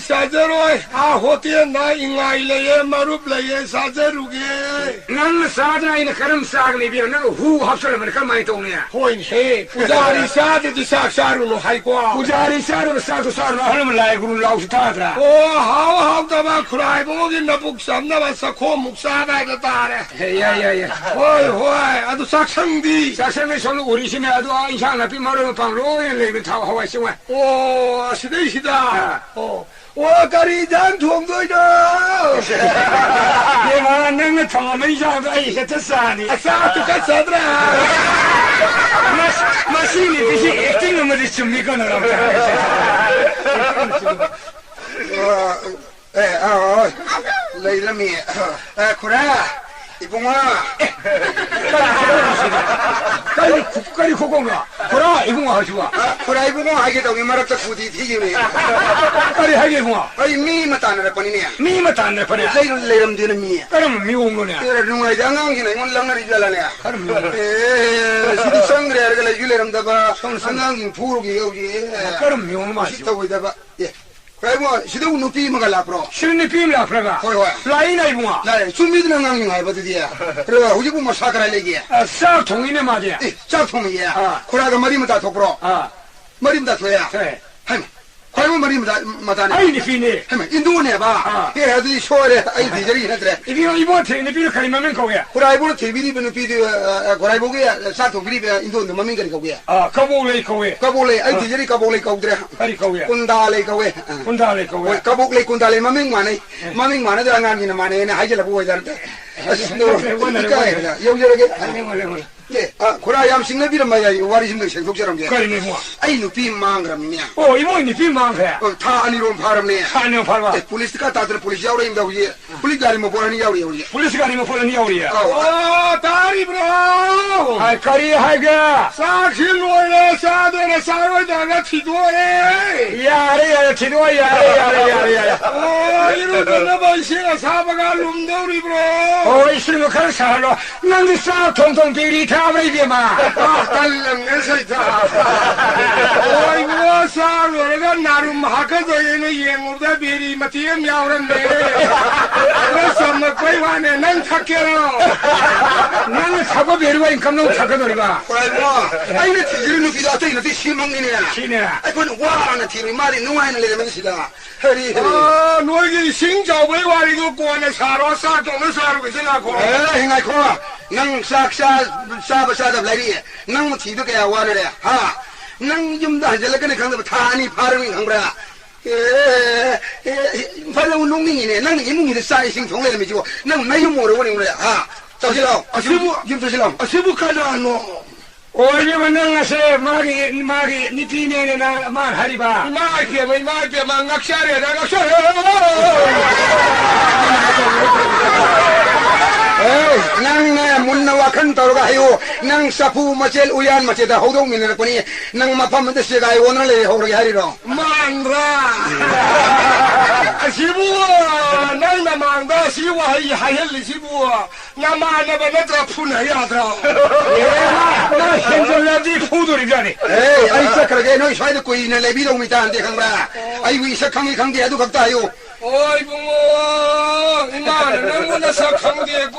사제로이 아 호티에 나 인가일레에 마루플레에 사제루게 နန်းစားတိုင်းကရမ်စားကနေပြနန်းဟူဟာဆလောမကမိုင်းတုံးနေ 호인 해 부자리 사드디 삭사루노 하이과 ပူဇာရီစားတော့စားသူစားတော့ဟလည်းမလိုက်ဘူးလောက်ထားတာ 오 하와하다바 크라이 보기 나북삼 나바사 코묵사바이다 따래 ဟဲ့ရ 호이 호이 아도 삭상디 စားစမဲဆုံးလို့ဝရီရှင်အတော့အင်ရှာလာပြမလို့ပန်လို့ရင်လေထားဟောရှင်ဝဲ 오 시대시다 오 까리 잔통도이다 ဒီမှာနန်းထောင်မင်းရှာတော့အဲ့ဒါစားနေ 아사투 까사드라 마시니 비시 액팅을 못해 좀 미거나 레이라미 쿠라 이봉아 국가리 고공아 그라 이봉아 하지마 쿠라 이봉아 하게 더 미마랍다 구디 티기네 국가리 하게 이봉아 아이 미 마타나 빠니네 미마 단네 퍼네 레이람 되는 미 그럼 미온 거네 그래 누가 장강이네 이건 랑나리 잘라네 그럼 시디 상그레 알가라 유레람 다바 상강인 부르기 여기 그럼 미온 맛이 시다고 이다바 예 그래뭐 시도 누피 먹을라 프로 실니 비밀라 프라가 라이나 이봉아 나 준비도 강강인 알바드디야 그래 우지 뭐 사가라 얘기 싹 동이네 맞이야 짝통이야 쿠라가 머리면 다 독브로 머리면 다 줘야 그래 하이 과연 머리면 다 마다네 아이니 피니 하이 인도네 봐 해야지 쇼래 아이 디저리 해드래 이거 테니 비를 가리면 거야 쿠라이보로 TV리는 비디오 고라이보게 사토 비리베 인도 너만민 거리 거야 까보래 거야 까볼레 아이 디저리 까볼레 까우드래 가리 거야 군달레 거야 군다래 거야 까볼레 군달레 마밍 마네 들어가기는 마네 하이젤라 보고 있는데 여기저기 예, 고라얌 싱나비란 말이야. 와리 심도 생속처럼 게. 그러네 뭐. 아이 누피 망그럼냐. 이모니 비망해. 다 아니론 바람네. 아니요 봐봐. 폴리스가 다들 폴리스 야오래 임다 우리. 폴리스가리 뭐 보라니 야오래 우리. 폴리스가 아니면 보라니 야오리야. 오 다리 브로 아이 거리 하이가. 사실로에 사도에 사로다가 티도에 야래 지도 야래. 오 이러던 번시가 사바가 룸더리 브로 이스르면 가는 사람로 난디 싸 통통 비리 타버리기만. 딸랑 에서이다 어이구 사로가 나름 하거든요 예물다 비리 마티에 мя오란데 그래서 뭐 거이와네 난 착해요 나는 사고 베르가 인감도 착하더리가. 아이고, 아이네 티지르 누피도 아토 이노 티 시망니네. 시네. 아이 건 와나 티리 마리 누아이는 레면 시다. 허리. 너희 신자의 와리도 꼬네 사로 사동을 사르고 있으라고 행아이 코. 낭 사바사다 라리. 낭 티도 게 와르래. 낭 좀다 한절레까지 강도 타니 파르밍 강브라. 발로 농민이네. 낭 이문이데 사이싱 통레를 미지고 낭 나이 모르고 그래. 저실로. 김저실로. 시부카자노 오히려 나가서 말이 니피네네 말 하리바. 이마이게 망각샤레 나각샤레 낭나 문나와 칸타로가 해요. 낭 사푸 마첼 우얀 마체다 호동민을 거니 낭 마파면데 시가 오늘에 호르게 하리로. 망라 시부와 낭나 망다 시와 이 하헬리 시부와 나마나 베네tra 푸나야드라 나 현존라지 포도리자니. 에이 아이 사크라게 너희 샤이드 코이네 레비도 미타한테 강라. 아이 위 사강이 강대도 각다요. 어이구 이마는 너무나 sakang되고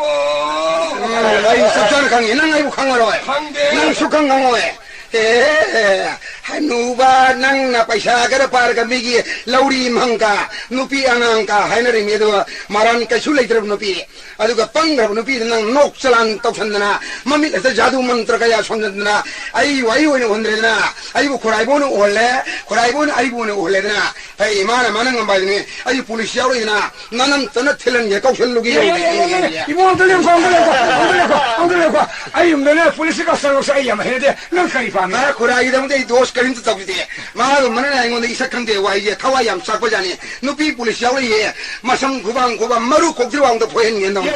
아이 사장 강이 낭 아이고 강하로. 강대 낭 숙강 강호에. nuba nang na paisa kada par ka migi lauri mangka nupi anangka hainari medo maran ka sulai trab nupi aduga pangrab nupi nang nok salan toksanna mami sa jadu mantra kaya sondana ai wai woni hondrena ai bu khorai bonu ole khorai bonu ai bonu ole na ai mana manang ba ni ai police yauri na nanam tana thilan ye kausal lugi ibo dole ko ai umdane police ka sarok sai yam hede nang kari pa ma khorai dam dei dos karin tu tok de ma do manana ngon de isa kan de wai ye thawa yam sak ba jani nupi police yauri ye masam gubang maru kokri wang do phoen ngen dong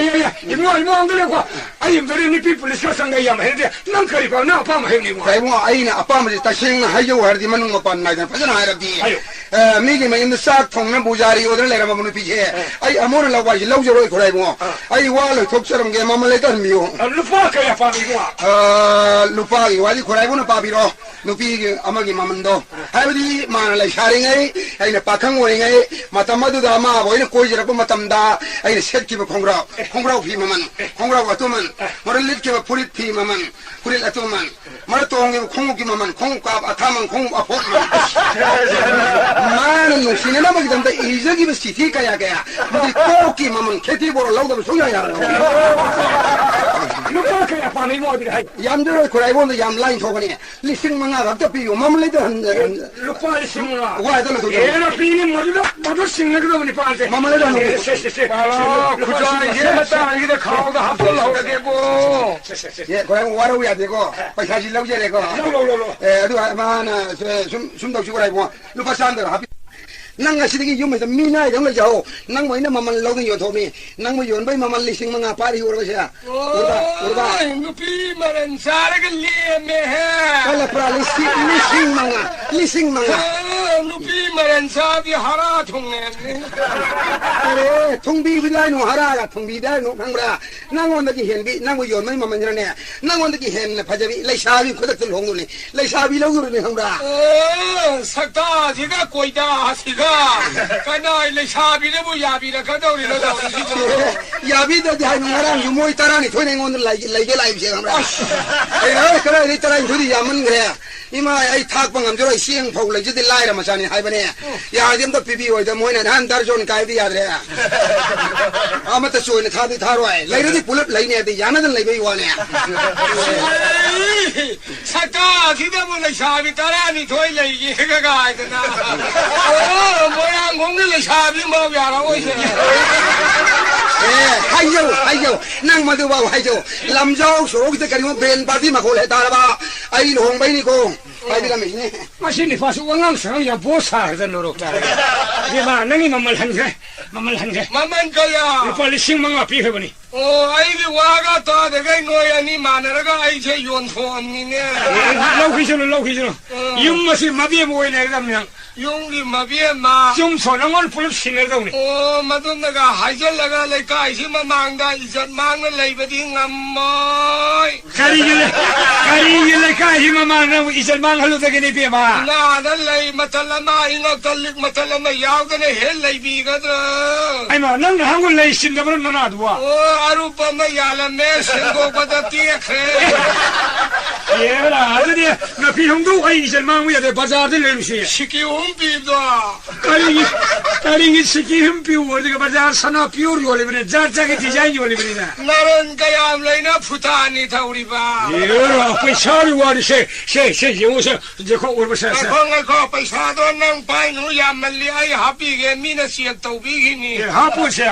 ibo dole ko ai umdane ni people ka sang yam hede nang kari pa na pa ma he ni mo kai mo ai na apa ma ta sing ha yo har di manung ma pan na pa jana ha di mi gi ma in sak thong na bujari odre le ra ma nu pi che ai amor la wa lau jo roi khorai mo ai wa lo thok saram ge ma ma le ta mi yo lupa ka ya pa mi ko lupa gi wa di khorai mo na pa bi ro nu pi gi ama gi ma man do hai di ma na le sharing ai ai na pa khang woi ngai ma ta ma du da ma boi na koi jara pa ma tam da ai na set ki ba khongrao phi ma man khongrao wa to man mar lit ki ba purit phi ma man purit atu man mar to ngi khong ki ma man khong ka athamang khong a phot man nu sine na ma gi dam da iza gi ba sithi ka ya ga ma ko ki ma man kheti bor lau da so ya ya lupa ka ya pa mi mo di hai yam de khorai bon da yam line tho ni lising manga ga ta pi yo mam le da lupa li simula wa da lo era pini mo do sing na ko ni pa se mam le da se kuja ye ta ni de khao da hap lo la de ko ye khorai wa ro ya de ko pa sa ji lau je de ko lo adu ma na sum dau chi khorai bon lu pa san da ha nang nga sidigi yum ta mi na yang la jao nang mo ina maman lo ni yo tho mi nang mo yon bai maman lising manga pa ri ur ba sia urba nupi maran sare ke le me hai kala pra lising manga nupi maran sa di hara thong ne are thong bi lai no hara ga thong bi dai no khang bra nang on da ki hen bi nang mo yon bai maman jana ne nang on da ki hen na phajabi lai sa bi khodak tul hong ni lai sa bi lo ur ni khang bra sakta ji ga koi da si ga cái này lấy xa bị nó bùi bị là cái đâu thì nó đâu ya bi da dai no hara yu moi tara ni thoi ngon lai ge lai bi khang bra ai ka lai tara ni thudi ya man gre ima ai thak bangam jo siang phau lai ji de lai ra ma sa ni hai ba ne ya dim da pi bi oi da moi na han dar jon kai bi ya de ama ta soi na tha di tha roi lai ra di pulat lai ne de ya na dan lai bi wa ne sakta thì nó lấy xa bị tara ni thôi lấy gì cái gai thế nào mỗi anh cũng cái lấy xa bị mau vào đâu ôi hay yo nang ma du ba hay yo lam jo so ki ka ni ben party ma ko le ta ba ai lo hong bai ni ko bai la mi ni mà xin đi phát số ngang sáng ya bố sa ra nó rồi đi mà nãy mà hành thế mà cái ya đi phải xin mang api hết bani ai đi qua cái ta để cái người anh đi mà nó cái ai chơi yun thon ni nè lâu khi rồi yum mà xin mà biết mua này làm nhang yung đi mà biết mà yum số nó ngon phụ xin ở đâu này mà tôi nói cái hai chân là cái lấy cái gì mà mang đây chân mang nó lấy về đi ngắm mồi cái gì lấy cái gì mà mang nó chân mang halu cái này biết mà na nó lấy mà thật là mà anh ngọc thật lực mà thật là mà giàu cái này hết lấy vì cái đó ai mà nâng hàng con lấy xin đâu nó nát quá arupa mà già là mẹ xin cô bắt đầu tiếc hết ये ला अरे ये ना फिर हम दो कहीं चल मांग मुझे तो बाजार से ले लूँगी शिकी हम पी दो करेंगे शिकी हम पी वो देखो बाजार सना प्योर वाले बने जार के डिजाइन वाले बने ना नारन का याम लेना फुटानी था उड़ी बा ये ला पैसा भी वाले से ये वो से देखो और बस ऐसे देखो पैसा तो नंग पाई नु याम मल्ली आई हापी के मीना सियक तो भी ही नहीं हापुन से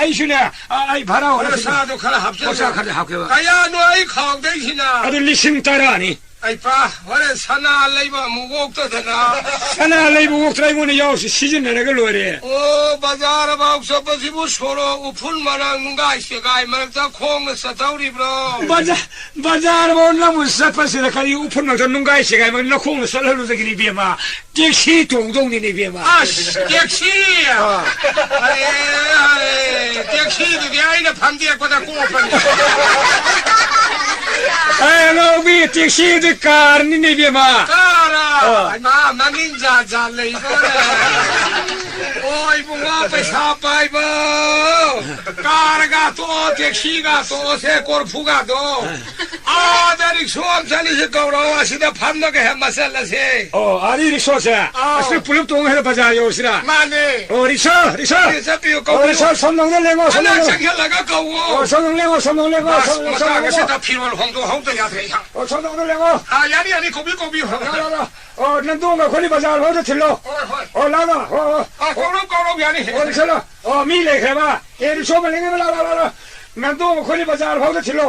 आई सुने आई भरा हो रहा साधु खला हाप से खला हाप के कया नु आई खाओ दे अरे लिसिंग तारानी ai pa wala sana leiba mugok to dana sana leiba mugok trai mo ne yaw season na ga lore o bazar ba so pa si bu soro upun marang ngai se gai mar ta khong sa tauri bro bazar ba na mu sa pa se ka yu upun ma ta ngai se gai mar na khong sa la lu se ni bi ma taxi tong dong ni bi ma taxi taxi de ai na phang dia ko da ko pa ai no bi taxi de car नहीं भी माँ कार माँ मगिन जा ले โอ้ยพวกว่าไปสาไปบ่การกาโตแท็กซี่กาโตเซกอร์ฟูกาโตเดริกชอมฉันนี่ก็เราว่าสิได้พันนักแห่มาเสร็จแล้วสิโอ้อาริริกชอเซสิปุลุตงเฮบาจาโยสินะมานี่โอ้ริกชอปีก็ริกชอสมนงเลงโอสมนงฉันแค่ละก็กูสมนงเลงโอสมนงเลงโอสมนงเลงโอมาสิได้พิมพ์ห้องตัวยาเทียงโอ้สมนงเลงโอyani kobiโอ้นั่นตัวก็คนที่บาซาร์เขาจะถิ่นโลโอ้ลาโอ้กองรบyaniโอ้ดิฉันโอ้มีเลยครับว่าริกชอมันเลงไม่ละนั่นตัวก็คนที่บาซาร์เขาจะถิ่นโล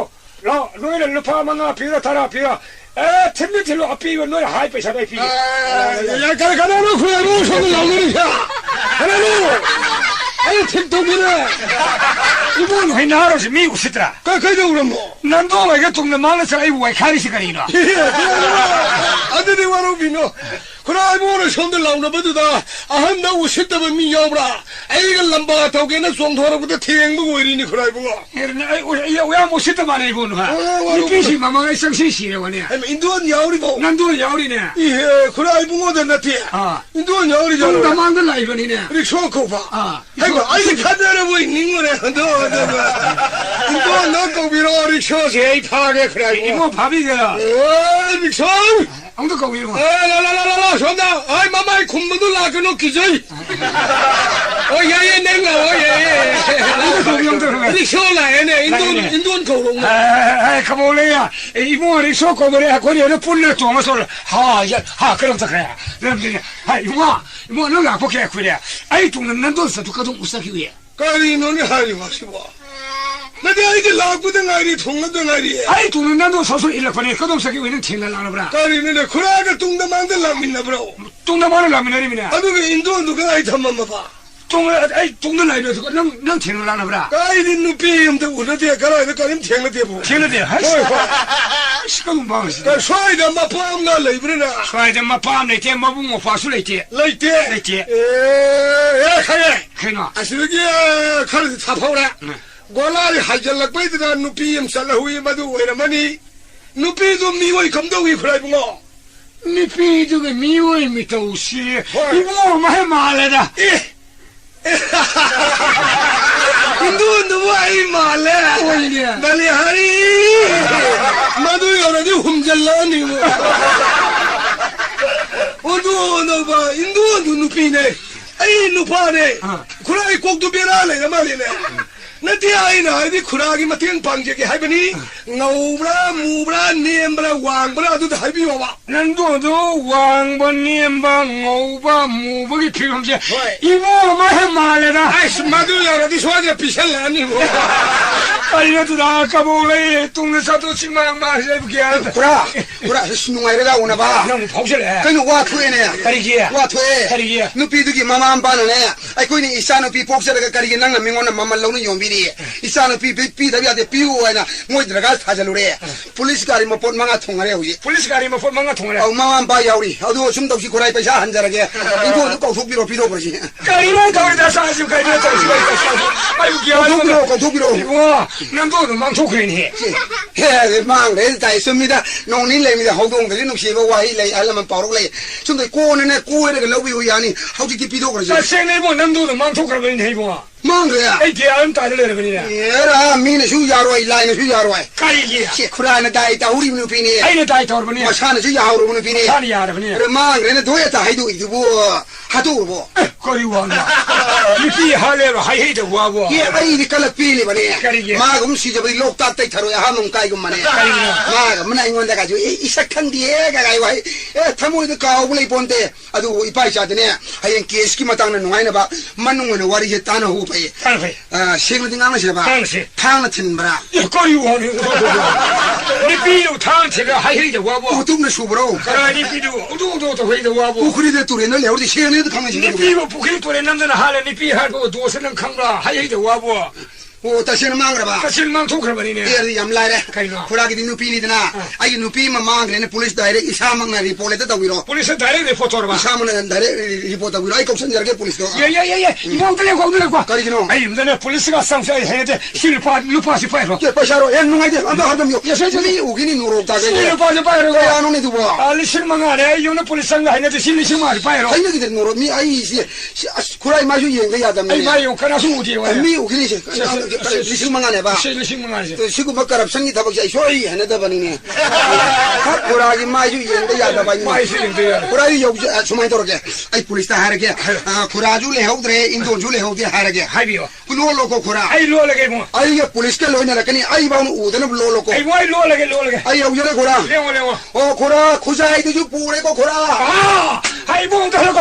แล้วนู่นเลยลุพามันอ่ะพี่ละทาราพี่ละทิ้งไม่ถิ่นโลพี่วันนู้นหายไปใช่ไหมพี่ยังกันนู้นคุยรู้ชมเราเลยค่ะอะไรนู้นทิ้งตรงนี้เลยอีพวกนี้น่ารู้สิมีอุสิตระก็ดูรู้มั้งนั่นตัวไอ้ก็ตรงนั้นมาแล้วใส่ไว้ขายสิกันอีน่ะอันนี้ว่ารู้พี่เนาะคนไอ้พวกนี้ชมเราเนี่ยไม่ดูตาอันนั้นอุสิตระมันมีอย่างไรไอ้ก็ลำบากเท่ากันนะส่งโทรศัพท์เที่ยงบุกไปนี่คนไอ้พวกไอ้ว่าอุสิตระมันไอ้พวกนู้นฮะนี่พี่สิมาไอ้สังสีเลยวันนี้ไอ้อินโดนีเซียนี่บ่นั่นตัวยาวนี่เนี่ยคนไอ้พวกนั้นเนี่ยอินโดนีเซียนี่จังตะมันกันไล่วันนี้เนี่ยริกชอเข้าฟ้าไอ้ก็ไอ้ขัดเรือวิ่งนิ่งเลยอินโดนักบินริกชอเสียพาเกใครอีโม่พาพี่กันริกชออังตะกบินลาชมดาไอ้มาไม่คุมมันดูลากันนกกิจโอ้ยเน่งละโอ้ยริกชอไหนเนี่ยอินโดเขาลงขโมยเลยอ่ะอีโม่ริกชอเขาเลยคนเดียวเนี่ยปุ่นเลยตัวมาสอนฮ่าเครื่องตะแคร์เริ่มดีไอ้อีโม่นั่งหลับพวกแกคุยเลยไอ้ตรงนั้นโดนสัตว์กระตุ้งอุตส่าห์คิวเย่ก็รีโน่นี่หายมาสิบ่那这一个老古的爱的通了的爱的，哎，东南都少说一两块钱，可都是给为人听了啷了不啦？干的那可那个东南蛮的难民了不啦？东南蛮的难民那里面呢？啊，那个印度那个爱他们嘛吧？东南来的这个能听了啷了不啦？干的那边的我那点干来的干人听了点不？听了点还是是个东方是？干帅的嘛把我们那来不了？帅的嘛把我们那天嘛我发出来的，来的，看呢，啊是那个看是插炮了。我那里还叫那鬼子的努比em杀了回嘛都为了么呢？努比就米味咁多回过来不我？你比这个米味没东西，你我们还骂来的。印度都爱骂来，那里还嘛都有人就红着了你我。我都那个印度都努比呢，哎努怕呢，过来国都别拿来了嘛的呢。那第二呢，那苦拉给嘛天帮着给海边呢，牛不啦、母不啦、年不啦、王不啦，都在海边玩吧。人多都王不、年不、牛不、母不给平衡些，一我们还骂来的，哎，什么都要了，你说这比较难你我。哎呀，这那干不嘞？东南沙都起码骂谁不干？苦拉，是弄来的我那吧？那我跑起来，跟着我推呢，咖喱鸡，我推，咖喱鸡，你比这个妈妈办了呢？哎，过年一下那比跑起来个咖喱鸡，那个名我那妈妈老能用比。이사는 비다비한테 비우어야 뭐 들어가 사절로래 폴리스 가리 뭐 본망아 통하래 우리 폴리스 가리 뭐 본망아 통하래 엄마만 봐야 우리 어두 숨도 없이 고라이 빼자 한자라게 이거 고속비로 그러지 가리로 가리다 사지 가리로 사지 아유 기아로 고속비로 이거 남도도 망속해니 해 망래 다 있습니다 농린래입니다 호동들이 농시고 와이래 알라만 바로래 좀더 꼬는 꼬에가 러비오야니 하우지 비도 그러지 생내 뭐 남도도 망속하는 해고 망거야 이 대안 따르래 그러냐 얘라 미네 슈야로이 라이네 슈야로이 가리지야 쿠라나 다이다 우리 누피니 아이네 다이다 우리니 마샤나 슈야로 누피니 사리야 그러니 그래 망그네 도에다 하이도 이두고 하도 뭐 거리 와나 니피 하래로 하이해도 와고 예 아이니 칼라피니 바네 마금 시저비 록다 때타로야 하몽 까이금만에 마가 문나 인원데 가지고 이삭한 뒤에 가가이와 타모이도 가오블레 본데 아주 이파이샤드네 하연 계스키마 땅는 농아이나 봐 만농은 와리제 따나 후 시골 등 안하시라 봐. 탕을 치는 거라. 거리 원이 니 비로 탕 치가 하이리도 와보. 우동네 수브로. 그래 니 비도 우동도 회도 와보. 우크리데 또래 널 우리 시연에도 강하지. 니 비로 부크리 또래 남자는 하래 니 비 할고 도서는 강라 하이리도 와보. 오 다시는 망그라봐 사실만 독그러버리네. 예 얌라이래 가이노. 코라기디 누피니드나 아이 누피 망그레네 폴리스 다이렉 이사망나 리포레트 다위로 폴리스 다이렉트 포토로 봐. 이사망나 다이렉 리포트 다위로 아이 kop선 저게 폴리스도 예예예예. 이거 들려고. 가리기노 아이 근데 폴리스가 상사에 해야 돼. 실파 루파시 파이로. ke pasaro en nungai de amba hadam yo mi ugini nuro ta ge 실파시 파이로. ya no ni du bo 알리 실망하네. 이거는 폴리스가 해야 실리 실망이 파이로. ai ni de nuro mi ai si kurai ma ju yen ge ya da 아이 mi 마이 용카나 수우디 와. mi ugini se li sing mangane ba 실리 실망하지. sigu makarab sangi tabak sai soi hana da bani ne ha kuragi ma ju yen ge ya da ba 마이 ni 실링데. kuragi yo sumai tor ge ai police ta har ge kuraju le hodre indo ju le hodre har ge 하이비요. lo lo ko kura 아이 로레게 뭐. ai ge police ke lo na kani ai ba nu udana lo lo ko 아이 와이 로레게. ai yo yore kura 레오. o kura khujai de ju pure ko kura 아! 아이 뭐 엉달고.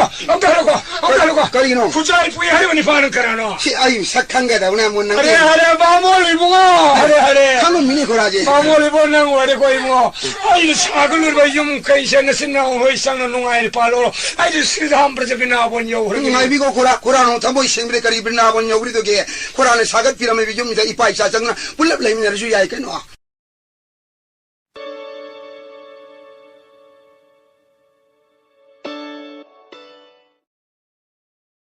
가리기노 부자이 부이 하려니 파는 거라노. si ai sakhan ga da una mun na 하래 마모리 붕어. 하래. kanu mini kuraje 마모리 보는 거래 거이 뭐. 아이 사글을 봐좀 가이셔는 신나고 회상은 농아이 팔로. 아이 시담 프로젝트나 본요. ngai bi ko kura no thamoi sembre kari bina bon yogri do ge kura ne sagat pirame bi jum da ipai sa changna pulap lai min ju yai ke no